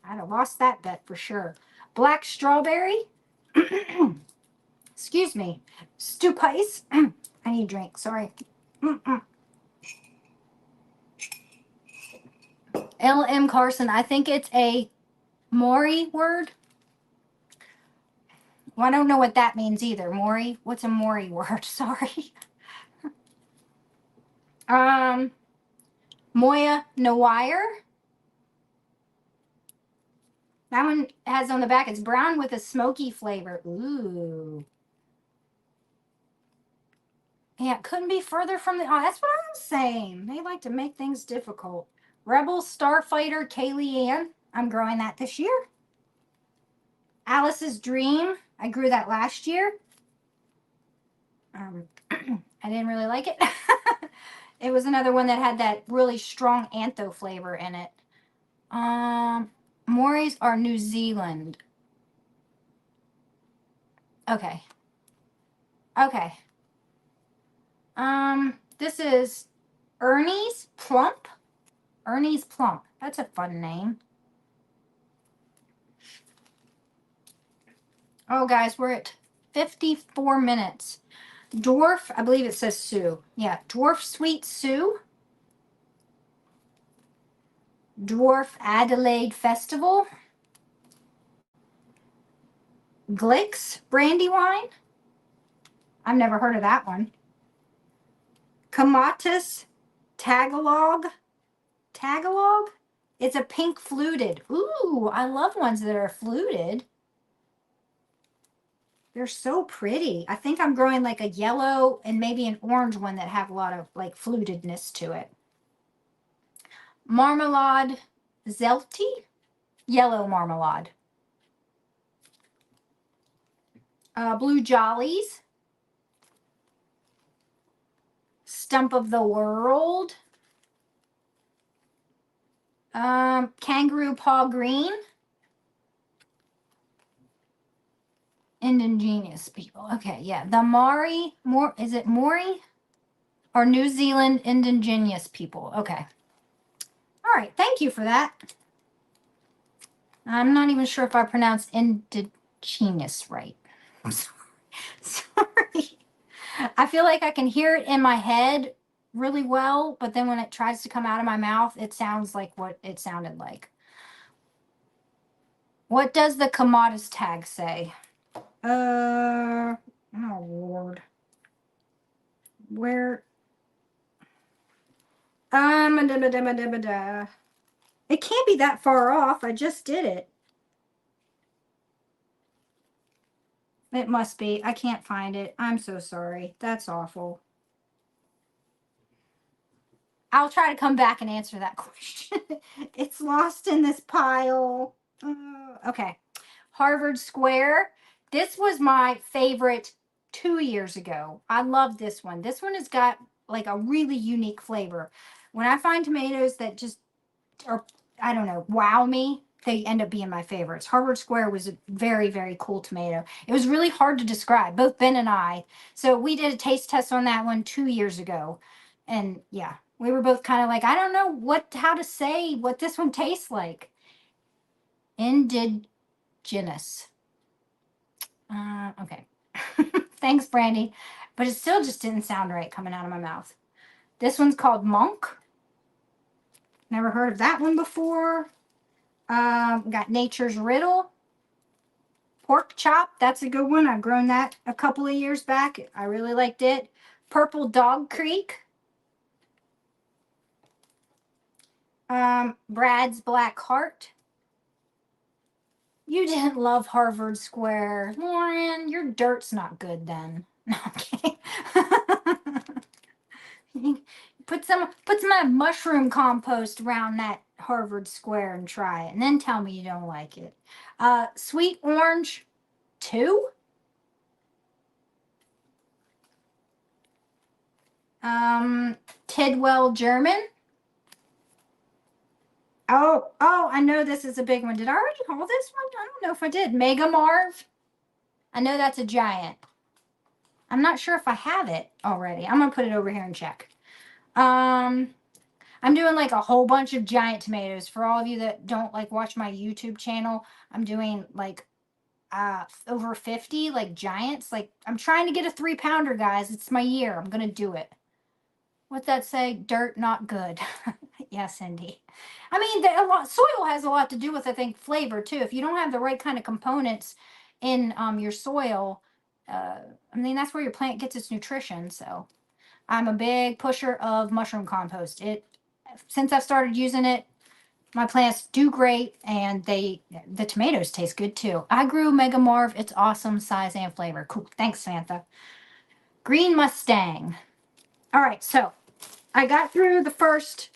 I'd have lost that bet for sure. Black Strawberry. Excuse me. Stupice. I need a drink. Sorry. L.M. Carson. I think it's a Maury word. Well, I don't know what that means either. Maury. What's a Maury word? Sorry. Moya Noir. That one has on the back, it's brown with a smoky flavor. Ooh. Yeah, it couldn't be further from the, oh, that's what I'm saying. They like to make things difficult. Rebel Starfighter Kaylee Ann. I'm growing that this year. Alice's Dream. I grew that last year. I didn't really like it. It was another one that had that really strong antho flavor in it. Maury's are New Zealand. Okay. Okay. This is Ernie's Plump. Ernie's Plump. That's a fun name. Oh, guys, we're at 54 minutes. Dwarf, I believe it says Sue. Yeah, Dwarf Sweet Sue. Dwarf Adelaide Festival. Glicks Brandywine. I've never heard of that one. Kamatis Tagalog. Tagalog? It's a pink fluted. Ooh, I love ones that are fluted. They're so pretty. I think I'm growing like a yellow and maybe an orange one that have a lot of like flutedness to it. Marmalade Zelty. Yellow marmalade. Blue Jollies. stump of the world. Kangaroo paw green. Indigenous people. Okay, yeah. The Maori, is it Maori? Or New Zealand indigenous people. Okay. All right, thank you for that. I'm not even sure if I pronounced indigenous right. Sorry. I feel like I can hear it in my head really well, but then when it tries to come out of my mouth, it sounds like what it sounded like. What does the commodus tag say? Oh Lord. Where? It can't be that far off. I just did it. It must be. I can't find it. I'm so sorry. That's awful. I'll try to come back and answer that question. It's lost in this pile. Okay. Harvard Square. This was my favorite 2 years ago. I love this one. This one has got like a really unique flavor. When I find tomatoes that just are, I don't know, wow me, they end up being my favorites. Harvard Square was a very, very cool tomato. It was really hard to describe, both Ben and I. So we did a taste test on that one 2 years ago. And yeah, we were both kind of like, I don't know how to say what this one tastes like. Indigenous. Okay. Thanks, Brandy. But it still just didn't sound right coming out of my mouth. This one's called Monk. Never heard of that one before. Got Nature's Riddle. Pork Chop. That's a good one. I've grown that a couple of years back. I really liked it. Purple Dog Creek. Brad's Black Heart. You didn't love Harvard Square. Lauren, your dirt's not good then. Okay. Put some mushroom compost around that Harvard Square and try it, and then tell me you don't like it. Sweet Orange 2. Tidwell German. Oh, I know this is a big one. Did I already call this one? I don't know if I did. Mega Marv. I know that's a giant. I'm not sure if I have it already. I'm gonna put it over here and check. I'm doing like a whole bunch of giant tomatoes. For all of you that don't like watch my YouTube channel, I'm doing like over 50 like giants. Like I'm trying to get a 3-pounder, guys. It's my year. I'm gonna do it. What'd that say? Dirt not good. Yes, Cindy. I mean, soil has a lot to do with, I think, flavor too. If you don't have the right kind of components in your soil, I mean, that's where your plant gets its nutrition. So I'm a big pusher of mushroom compost. Since I've started using it, my plants do great, and the tomatoes taste good too. I grew Mega Marv. It's awesome size and flavor. Cool. Thanks, Samantha. Green Mustang. All right, so I got through the first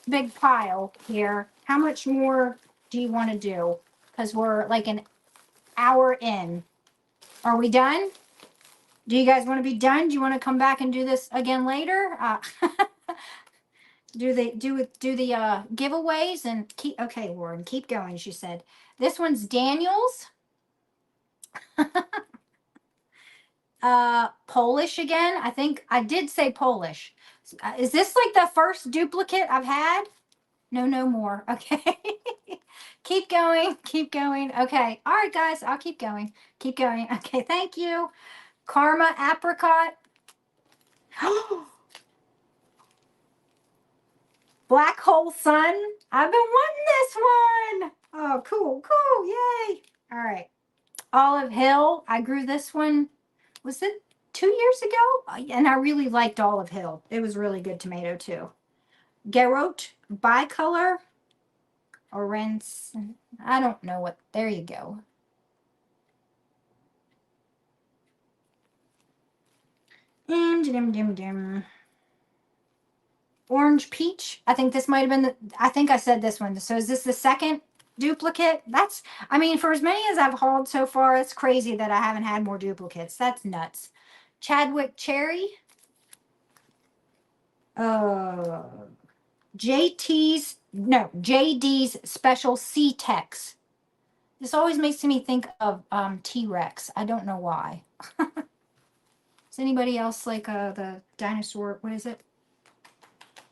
big pile here. How much more do you want to do? Because we're like an hour in. Are we done? Do you guys want to be done? Do you want to come back and do this again later? Do the giveaways and keep. Okay, Lauren, keep going. She said this one's Daniel's. Polish again. I think I did say Polish. Is this like the first duplicate I've had? No more. Okay. Keep going. Keep going. Okay. All right, guys. I'll keep going. Keep going. Okay. Thank you. Karma Apricot. Black Hole Sun. I've been wanting this one. Oh, cool. Cool. Yay. All right. Olive Hill. I grew this one. Was it 2 years ago? And I really liked Olive Hill. It was really good tomato too. Garrote Bicolor. Orense. I don't know what. There you go. Orange Peach. I think this might have been I think I said this one. So is this the second duplicate? I mean, for as many as I've hauled so far, it's crazy that I haven't had more duplicates. That's nuts. Chadwick Cherry. Uh, JD's Special C-Tex. This always makes me think of T-Rex. I don't know why. Is anybody else like the dinosaur, what is it?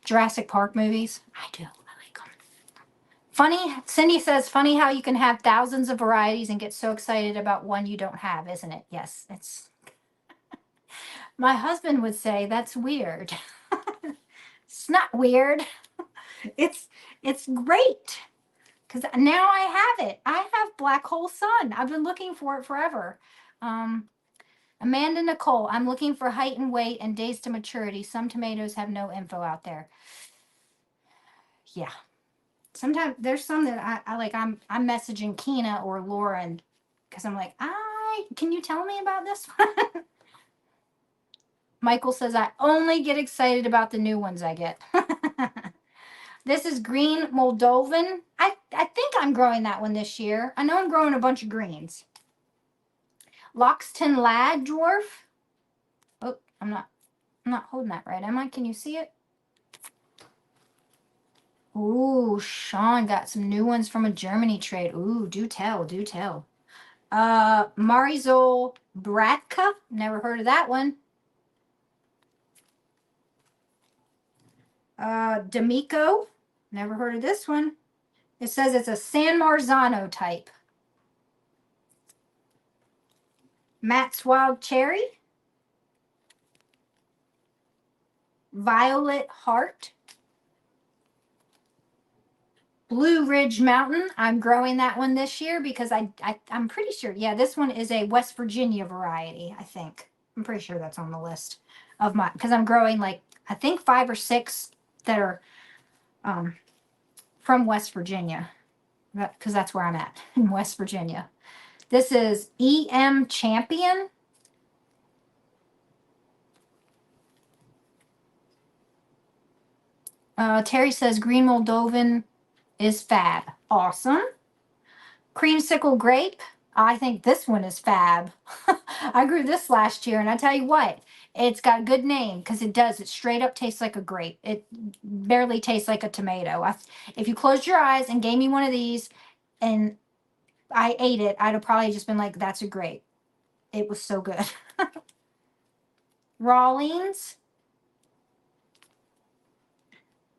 Jurassic Park movies? I do. I like them. Funny, Cindy says, funny how you can have thousands of varieties and get so excited about one you don't have, isn't it? Yes, it's. My husband would say that's weird. It's not weird. It's great. Because now I have it. I have Black Hole Sun. I've been looking for it forever. Amanda Nicole, I'm looking for height and weight and days to maturity. Some tomatoes have no info out there. Yeah. Sometimes there's some that I like. I'm messaging Keena or Lauren because I'm like, can you tell me about this one? Michael says I only get excited about the new ones I get. This is green Moldovan. I think I'm growing that one this year. I know I'm growing a bunch of greens. Loxton Lad dwarf. Oh, I'm not holding that right, am I? Can you see it? Ooh, Sean got some new ones from a Germany trade. Ooh, do tell, do tell. Marisol Bratka. Never heard of that one. D'Amico. Never heard of this one. It says it's a San Marzano type. Matt's Wild Cherry. Violet Heart. Blue Ridge Mountain. I'm growing that one this year because I'm pretty sure. Yeah, this one is a West Virginia variety, I think. I'm pretty sure that's on the list of my, because I'm growing like, I think 5 or 6 that are from West Virginia, because that's where I'm at, in West Virginia. This is EM Champion. Terry says Green Moldovan is fab. Awesome. Creamsicle Grape. I think this one is fab. I grew this last year, and I tell you what, it's got a good name because it does. It straight up tastes like a grape. It barely tastes like a tomato. If you closed your eyes and gave me one of these and I ate it, I'd have probably just been like, that's a grape. It was so good. Rawlings.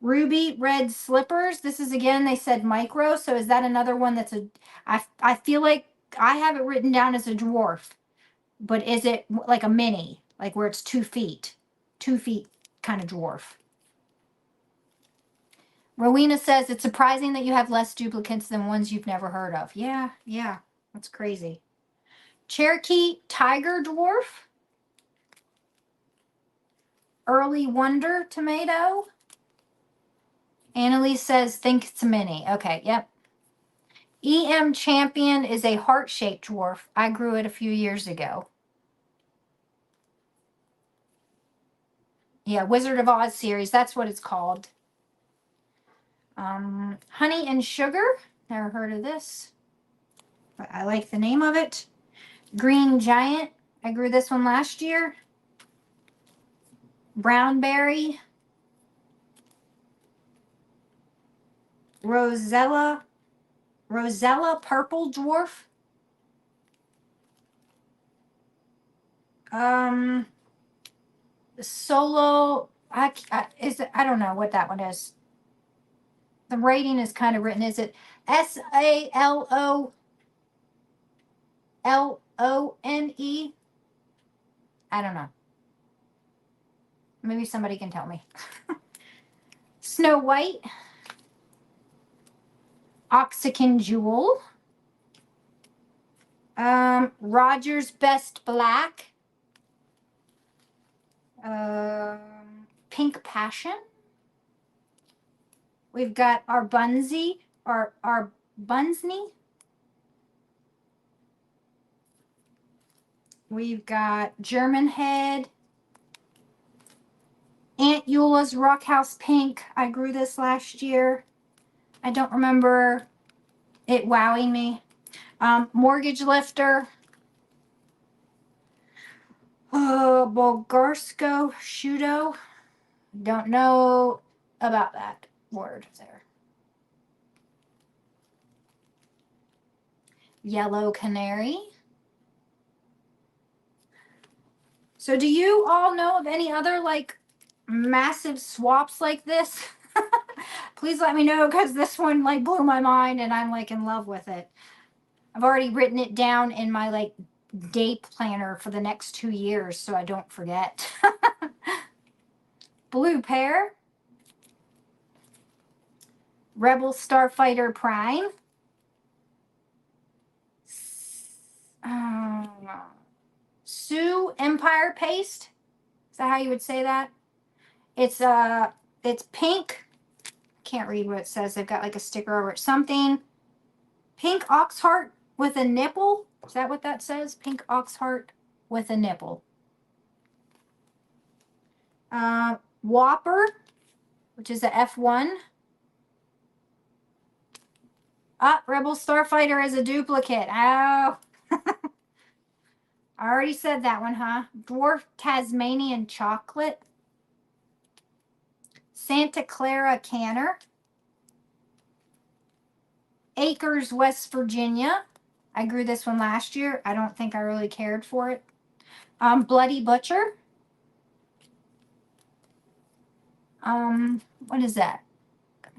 Ruby Red Slippers. This is, again, they said micro. So is that another one that's I feel like I have it written down as a dwarf, but is it like a mini, like where it's 2 feet? 2 feet kind of dwarf. Rowena says it's surprising that you have less duplicates than ones you've never heard of. Yeah, that's crazy. Cherokee Tiger Dwarf. Early Wonder Tomato. Annalise says, think it's a mini. Okay, yep. EM Champion is a heart-shaped dwarf. I grew it a few years ago. Yeah, Wizard of Oz series. That's what it's called. Honey and Sugar. Never heard of this, but I like the name of it. Green Giant. I grew this one last year. Brownberry. Rosella Purple Dwarf. Solo. I don't know what that one is. The rating is kind of written. Is it SALOLONE? I don't know. Maybe somebody can tell me. Snow White. Oxygen Jewel. Roger's Best Black. Pink Passion. We've got our Bunsey, our Bunsney. We've got German Head. Aunt Eula's Rockhouse Pink. I grew this last year. I don't remember it wowing me. Mortgage Lifter. Bulgarsko Shudo. Don't know about that word there. Yellow canary. So do you all know of any other like massive swaps like this? Please let me know, because this one like blew my mind and I'm like in love with it. I've already written it down in my like day planner for the next 2 years so I don't forget. Blue pair. Rebel Starfighter Prime. Sioux Empire Paste. Is that how you would say that? It's pink. Can't read what it says. They've got like a sticker over it. Something. Pink ox heart with a nipple. Is that what that says? Pink ox heart with a nipple. Whopper, which is a F1. Rebel Starfighter is a duplicate. Oh. I already said that one, huh? Dwarf Tasmanian Chocolate. Santa Clara Canner. Acres, West Virginia. I grew this one last year. I don't think I really cared for it. Bloody Butcher. What is that?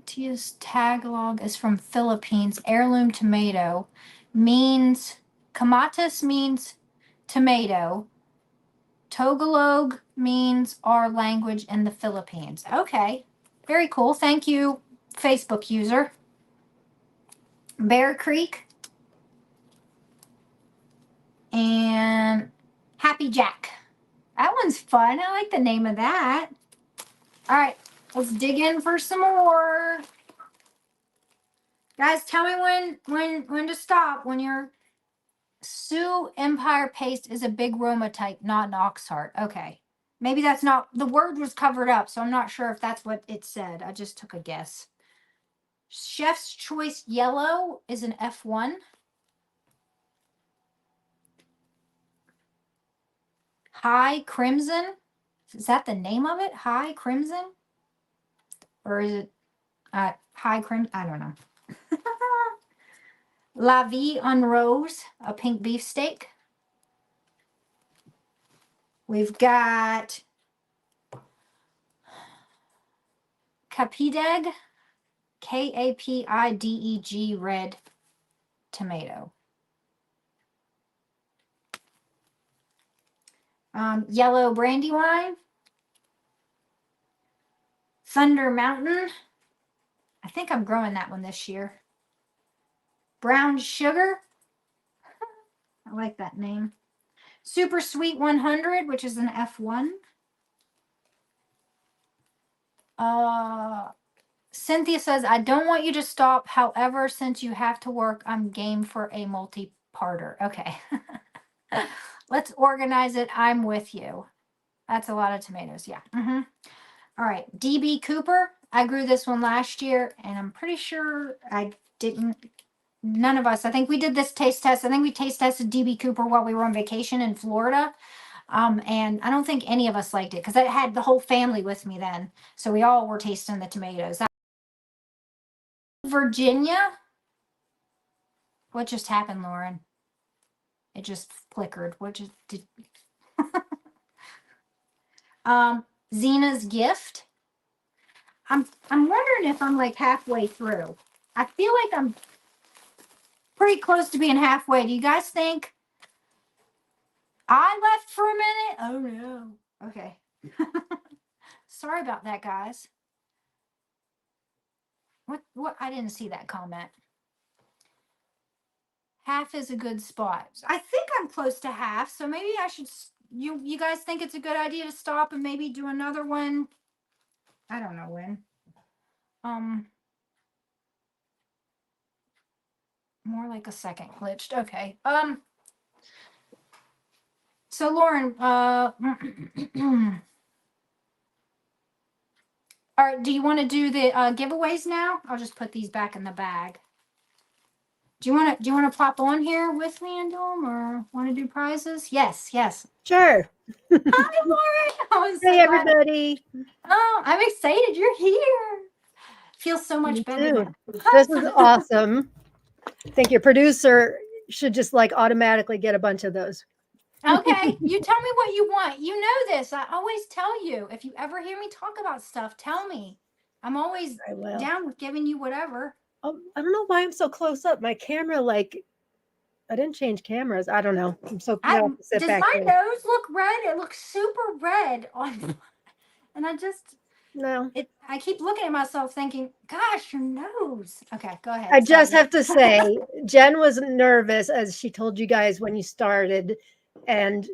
Tia's Tagalog is from Philippines. Heirloom tomato means, kamatis means tomato. Tagalog means our language in the Philippines. Okay, very cool. Thank you, Facebook user. Bear Creek. And Happy Jack. That one's fun. I like the name of that. All right, let's dig in for some more. Guys, tell me when to stop. When your Sioux Empire Paste is a big Roma type, not an ox heart. Okay. Maybe that's not, the word was covered up, so I'm not sure if that's what it said. I just took a guess. Chef's Choice Yellow is an F1. High Crimson. Is that the name of it? High Crimson? Or is it High Crimson? I don't know. La Vie en Rose, a pink beefsteak. We've got Kapideg, Kapideg red tomato. Yellow Brandywine. Thunder Mountain. I think I'm growing that one this year. Brown Sugar. I like that name. Super Sweet 100, which is an F1. Cynthia says, I don't want you to stop. However, since you have to work, I'm game for a multi-parter. Okay. Let's organize it. I'm with you. That's a lot of tomatoes. Yeah. All right. DB Cooper. I grew this one last year, and I'm pretty sure I didn't. None of us. I think we did this taste test. I think we taste tested DB Cooper while we were on vacation in Florida. And I don't think any of us liked it because I had the whole family with me then. So we all were tasting the tomatoes. Virginia. What just happened, Lauren? It just flickered. What just did? Zena's Gift. I'm wondering if I'm like halfway through. I feel like I'm pretty close to being halfway. Do you guys think I left for a minute? Oh no. Okay. Sorry about that, guys. What I didn't see that comment. Half is a good spot. I think I'm close to half, so maybe I should, you guys think it's a good idea to stop and maybe do another one? I don't know when. More like a second glitched. Okay. So Lauren, all right, do you want to do the giveaways now? I'll just put these back in the bag. Do you want to pop on here with me and do them, or want to do prizes? Yes. Sure. Hi, Lauren. I was Hey, so glad. everybody. Oh, I'm excited you're here. Feels so Me much better too. now. This is awesome. I think your producer should just like automatically get a bunch of those. Okay, you tell me what you want. You know this. I always tell you. If you ever hear me talk about stuff, tell me. I'm always I will. down with giving you whatever. Oh, I don't know why I'm so close up. My camera, like, I didn't change cameras. I don't know. I'm so I now I have to sit does back my here. nose look red? It looks super red on, and No. I keep looking at myself thinking, "Gosh, your nose." Okay, go I ahead. just Sorry. have to say, Jen was nervous as she told you guys when you started. And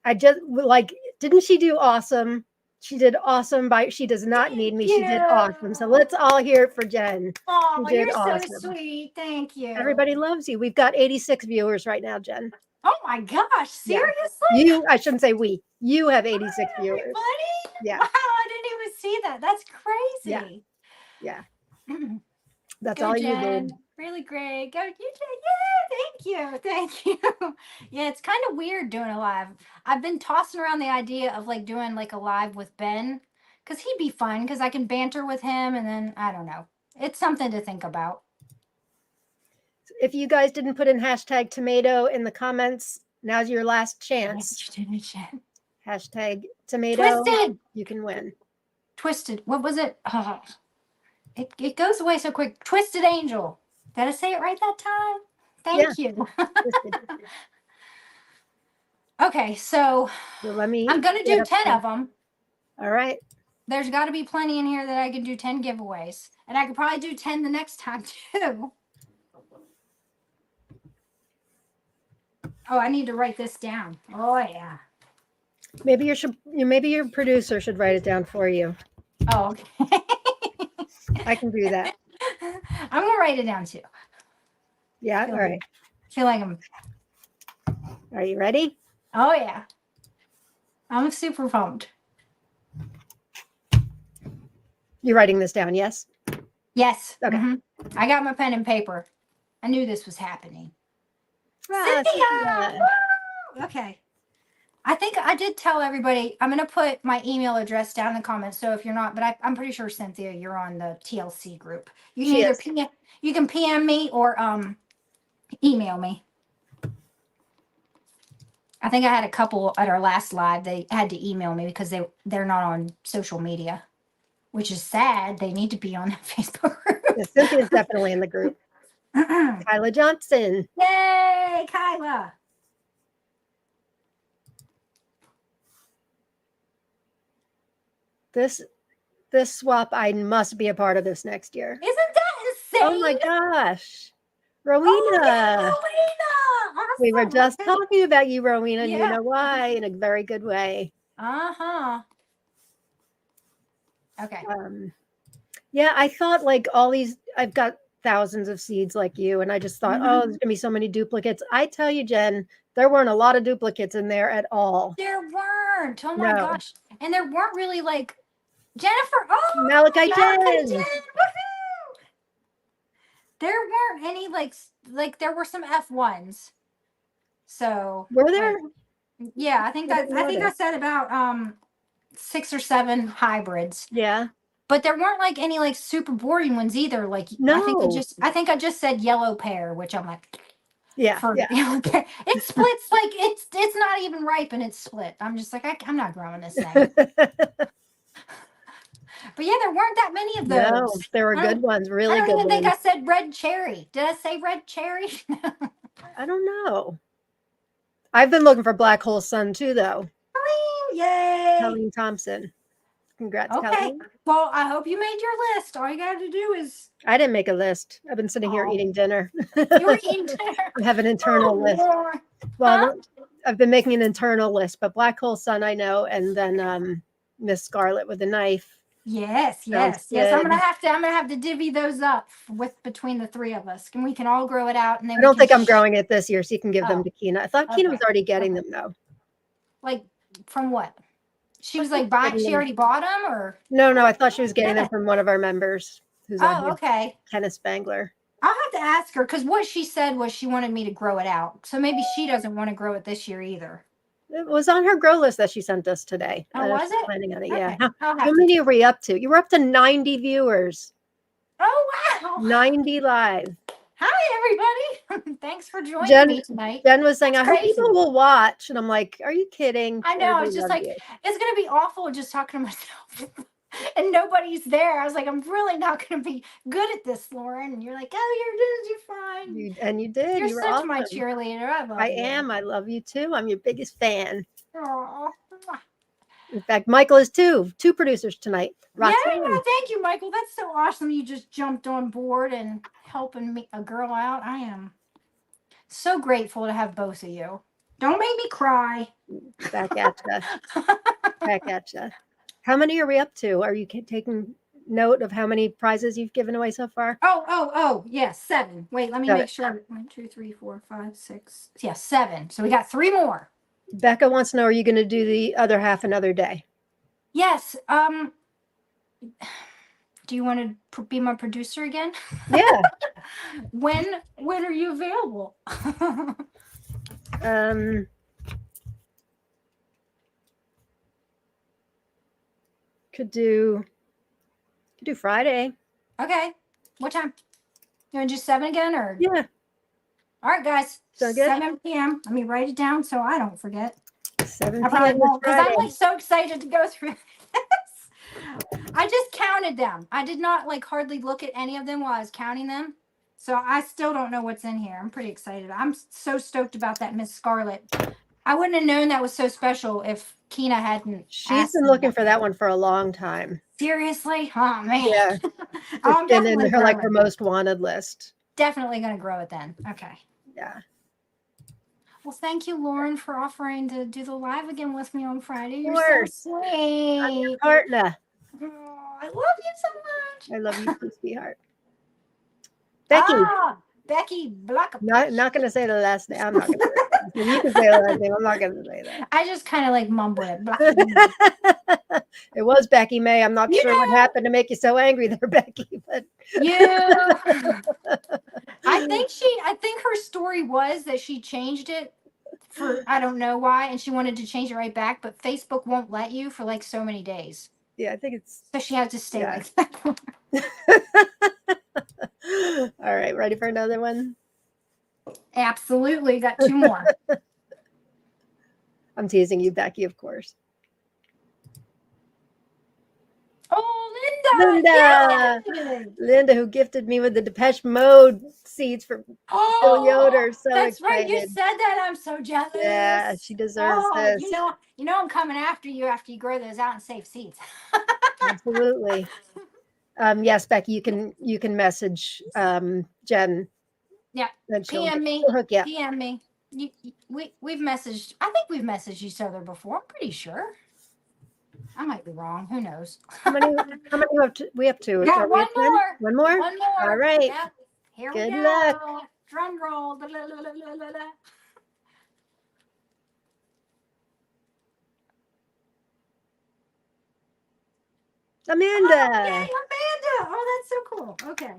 I just like, didn't she do awesome? She did awesome she does not need Thank me. She did awesome. So you. let's all hear it for Jen. She Oh, did you're so awesome. sweet. Thank you. Everybody loves you. We've got 86 viewers right now, Jen. Oh my gosh, Yeah. seriously? I shouldn't say we. You have 86 Hi, viewers. everybody. Yeah. Wow, I didn't even see that. That's Yeah. crazy. Yeah. That's Go, all you Jen. need. Really great. Go, you, Jen. Yeah, thank you. Thank you. Yeah, it's kind of weird doing a live. I've been tossing around the idea of like doing like a live with Ben because he'd be fun because I can banter with him and then I don't know. It's something to think about. If you guys didn't put in hashtag tomato in the comments, now's your last chance. Hashtag tomato. Twisted. You can win. Twisted. What was it? It goes away so quick. Twisted Angel. Did I say it right that time? Yeah. Thank you. Twisted. Okay, so So let me I'm going to get do up 10 there. of them. All right. There's got to be plenty in here that I can do 10 giveaways. And I could probably do 10 the next time too. Oh, I need to write this down. Oh, yeah. Maybe your producer should write it down for you. Oh, okay. I can do that. I'm going to write it down too. Yeah. All right. Feel like I'm. Are you ready? Oh, yeah. I'm super pumped. You're writing this down, yes? Yes. Okay. I got my pen and paper. I knew this was happening. Ah, Cynthia! Woo! Okay. I think I did tell everybody, I'm going to put my email address down in the comments. So if you're not, but I'm pretty sure, Cynthia, you're on the TLC group. You can you can PM me or email me. I think I had a couple at our last live. They had to email me because they're not on social media, which is sad. They need to be on that Facebook group. Yeah, Cynthia's definitely in the group. Kyla Johnson. Yay, Kyla. This swap, I must be a part of this next year. Isn't that insane? Oh my gosh. Rowena. Oh, yeah, Rowena. Awesome. We were just Okay. talking about you, Rowena, and Yeah. you know why, in a very good way. Uh-huh. Okay. Yeah, I thought like all these, I've got thousands of seeds like you, and I just thought, oh, there's gonna be so many duplicates. I tell you, Jen, there weren't a lot of duplicates in there at all. There weren't. Oh my No. gosh. And there weren't really like Jennifer. Oh, Malachi Jen. Woohoo! There weren't any like there were some F1s. So Were there? Yeah, I think I said about 6 or 7 hybrids. Yeah. But there weren't like any like super boring ones either. Like No. I think I just said yellow pear, which I'm like Yeah. yellow pear. It splits like it's not even ripe and it's split. I'm just like I'm not growing this thing. But yeah, there weren't that many of those. No, there were good ones, really good ones. I don't even think I said red cherry. Did I say red cherry? I don't know. I've been looking for Black Hole Sun too, though. Colleen, yay! Colleen Thompson. Congrats, Okay. Colleen. Well, I hope you made your list. All you got to do is. I didn't make a list. I've been sitting here eating dinner. You were eating dinner. I have an internal list. Lord. Well, I've been making an internal list, but Black Hole Sun I know, and then Miss Scarlet with a knife. Yes. I'm gonna have to divvy those up between the 3 of us, and we can all grow it out. And then I don't think I'm growing it this year, so you can give them to Keena. I thought Keena was already getting them though. Like from what? She was like buying. She already bought them, or no? I thought she was getting them from one of our members. Who's on here. Okay. Kenneth Spangler. I'll have to ask her because what she said was she wanted me to grow it out. So maybe she doesn't want to grow it this year either. It was on her grow list that she sent us today. Oh, was She's it? planning on it. Yeah. Okay. How I'll have to. many are we up to? You were up to 90 viewers. Oh, wow. 90 live. Hi, everybody. Thanks for joining Jen me tonight. Jen was saying, That's I hope crazy. people will watch. And I'm like, are you kidding? I know. I Everybody was just loves like, you. it's going to be awful just talking to myself. And nobody's there. I was like, I'm really not going to be good at this, Lauren. And you're like, oh, you're fine. You did. You're You were such my awesome. cheerleader. I love I you. am. I love you too. I'm your biggest fan. Aw. In fact, Michael is too. Two producers tonight. Yeah, Roxanne. thank you, Michael. That's so awesome. You just jumped on board and helping me a girl out. I am so grateful to have both of you. Don't make me cry. Back at you. Back at you. How many are we up to? Are you taking note of how many prizes you've given away so far? Oh, yes, 7. Wait, let me Got make it. sure. 1, 2, 3, 4, 5, 6. Yeah, 7. So we got 3 more. Becca wants to know, are you going to do the other half another day? Yes. Do you want to be my producer again? Yeah. When are you available? Could do Friday. Okay. What time? You want to do 7 again or? Yeah. All right, guys. Sound good? 7 p.m. Let me write it down so I don't forget. 7 I probably p.m. won't because I'm Friday. like so excited to go through this. I just counted them. I did not like hardly look at any of them while I was counting them. So I still don't know what's in here. I'm pretty excited. I'm so stoked about that Miss Scarlet. I wouldn't have known that was so special if Keena hadn't She's asked been me looking that. for that one for a long time. Seriously? Oh man. Yeah. I'm It's been in definitely her like her growing. most wanted list. Definitely gonna grow it then. Okay. Yeah. Well, thank you, Lauren, for offering to do the live again with me on Friday. You're so Course. sweet. Partner. Oh, I love you so much. I love you too, sweetheart. Becky. Becky Black. Not gonna say the last name. I'm not gonna say the last name. You can say the last name. I'm not gonna say that. I just kind of like mumbled it. Black. It was Becky May. I'm not sure what happened to make you so angry there, Becky, but I think her story was that she changed it for I don't know why, and she wanted to change it right back, but Facebook won't let you for like so many days. yeah, I think it's So she has to stay yeah. like that. All right, ready for another one? Absolutely. Got 2 more. I'm teasing you, Becky, of course. Oh, Linda! Linda! Linda, who gifted me with the Depeche Mode seeds for Bill Yoder. So that's excited. right. You said that. I'm so jealous. Yeah, she deserves this. You know, I'm coming after you grow those out and save seeds. Absolutely. Yes, Becky, you can message Jen. Yeah. And PM me. she'll hook you up. PM me. We've messaged. I think we've messaged each other before. I'm pretty sure. I might be wrong. Who knows? How many we have to? Got one more. One more? One more. All right. Yep. Here Good we go. luck. Drum roll. Amanda. Oh, yay, Amanda. Oh, that's so cool. Okay.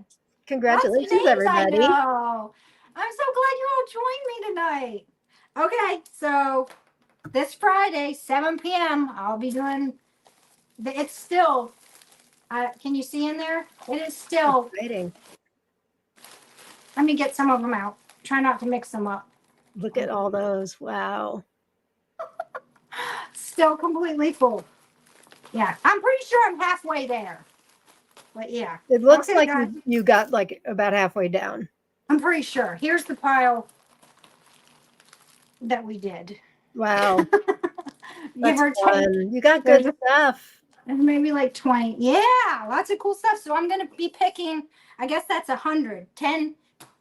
Congratulations, Lots of names everybody. I know. I'm so glad you all joined me tonight. Okay, so this Friday, 7 p.m., I'll be doing. It's still. Can you see in there? It is still. Exciting. Let me get some of them out. Try not to mix them up. Look at all those. Wow. Still completely full. Yeah, I'm pretty sure I'm halfway there. But yeah. It looks Okay, like guys. you got like about halfway down. I'm pretty sure. Here's the pile that we did. Wow. Give or take. You got good stuff. Maybe like 20. Yeah, lots of cool stuff. So I'm going to be picking, I guess that's 100. 10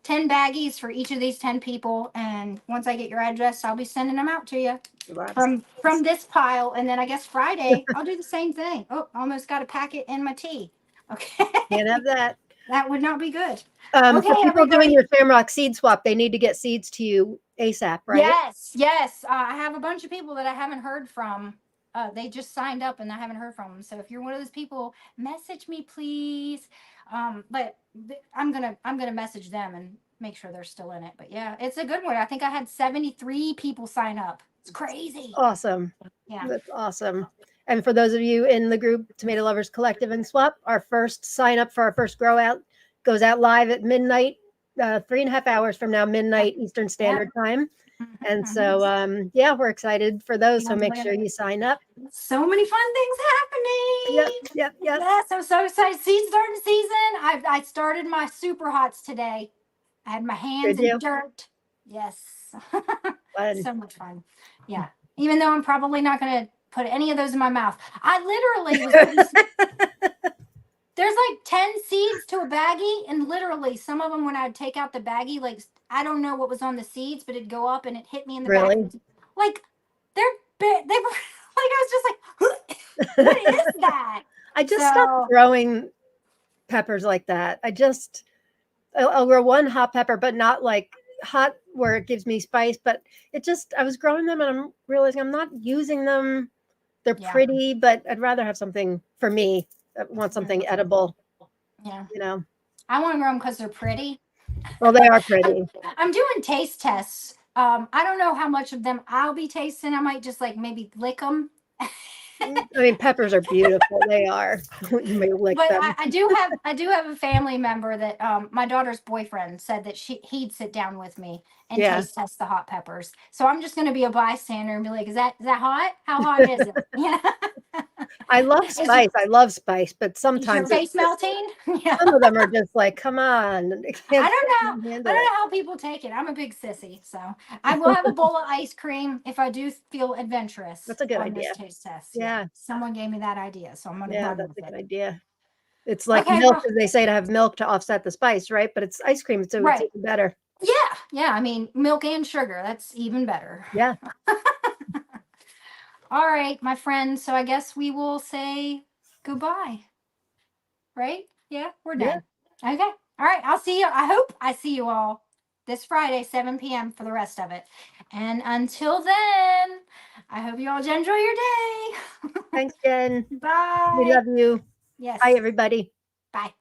baggies for each of these 10 people. And once I get your address, I'll be sending them out to you from this pile. And then I guess Friday, I'll do the same thing. Oh, almost got a packet in my tea. Okay. Can't have that. That would not be good. Okay, for people everybody. doing your Shamrock seed swap, they need to get seeds to you ASAP, right? Yes. I have a bunch of people that I haven't heard from. They just signed up and I haven't heard from them. So if you're one of those people, message me, please. But I'm gonna message them and make sure they're still in it. But yeah, it's a good one. I think I had 73 people sign up. It's crazy. Awesome. Yeah. That's awesome. And for those of you in the group Tomato Lovers Collective and Swap, our first sign up for our first grow out goes out live at midnight, 3.5 hours from now, midnight Eastern Standard Time. And so, yeah, we're excited for those. So make sure you sign up. So many fun things happening. Yep. Yes, I'm so excited. Seed starting season. I started my super hots today. I had my hands Did in you? dirt. Yes. Fun. So much fun. Yeah. Even though I'm probably not going to put any of those in my mouth. I literally was putting there's like 10 seeds to a baggie, and literally some of them, when I'd take out the baggie, like I don't know what was on the seeds, but it'd go up and it hit me in the back. Really? Like they're big. They were like, I was just like, what is that? I just stopped growing peppers like that. I'll grow one hot pepper, but not like hot where it gives me spice. But I was growing them and I'm realizing I'm not using them. They're pretty, but I'd rather have something for me. I want something edible. Yeah. You know, I want to grow them because they're pretty. well, they are pretty. I'm doing taste tests. I don't know how much of them I'll be tasting. I might just like maybe lick them. I mean, peppers are beautiful. They are. You may lick But them. I do have a family member that my daughter's boyfriend said that he'd sit down with me and taste test the hot peppers. So I'm just going to be a bystander and be like, is that hot? How hot is it? Yeah. I love spice. I love spice, but sometimes is your face melting? Yeah. Some of them are just like, come on. I don't know how people take it. I'm a big sissy, so I will have a bowl of ice cream if I do feel adventurous. That's a good on idea. This taste test. Yeah. Someone gave me that idea, so I'm gonna. Yeah, that's a good idea. It's like Okay, milk, as they say, to have milk to offset the spice, right? But it's ice cream, so it's even better. Yeah. I mean, milk and sugar. That's even better. Yeah. All right, my friends. So I guess we will say goodbye. Right? Yeah, we're done. Okay. All right. I'll see you. I hope I see you all this Friday, 7 p.m. for the rest of it. And until then, I hope you all enjoy your day. Thanks, Jen. Bye. We love you. Yes. Bye, everybody. Bye.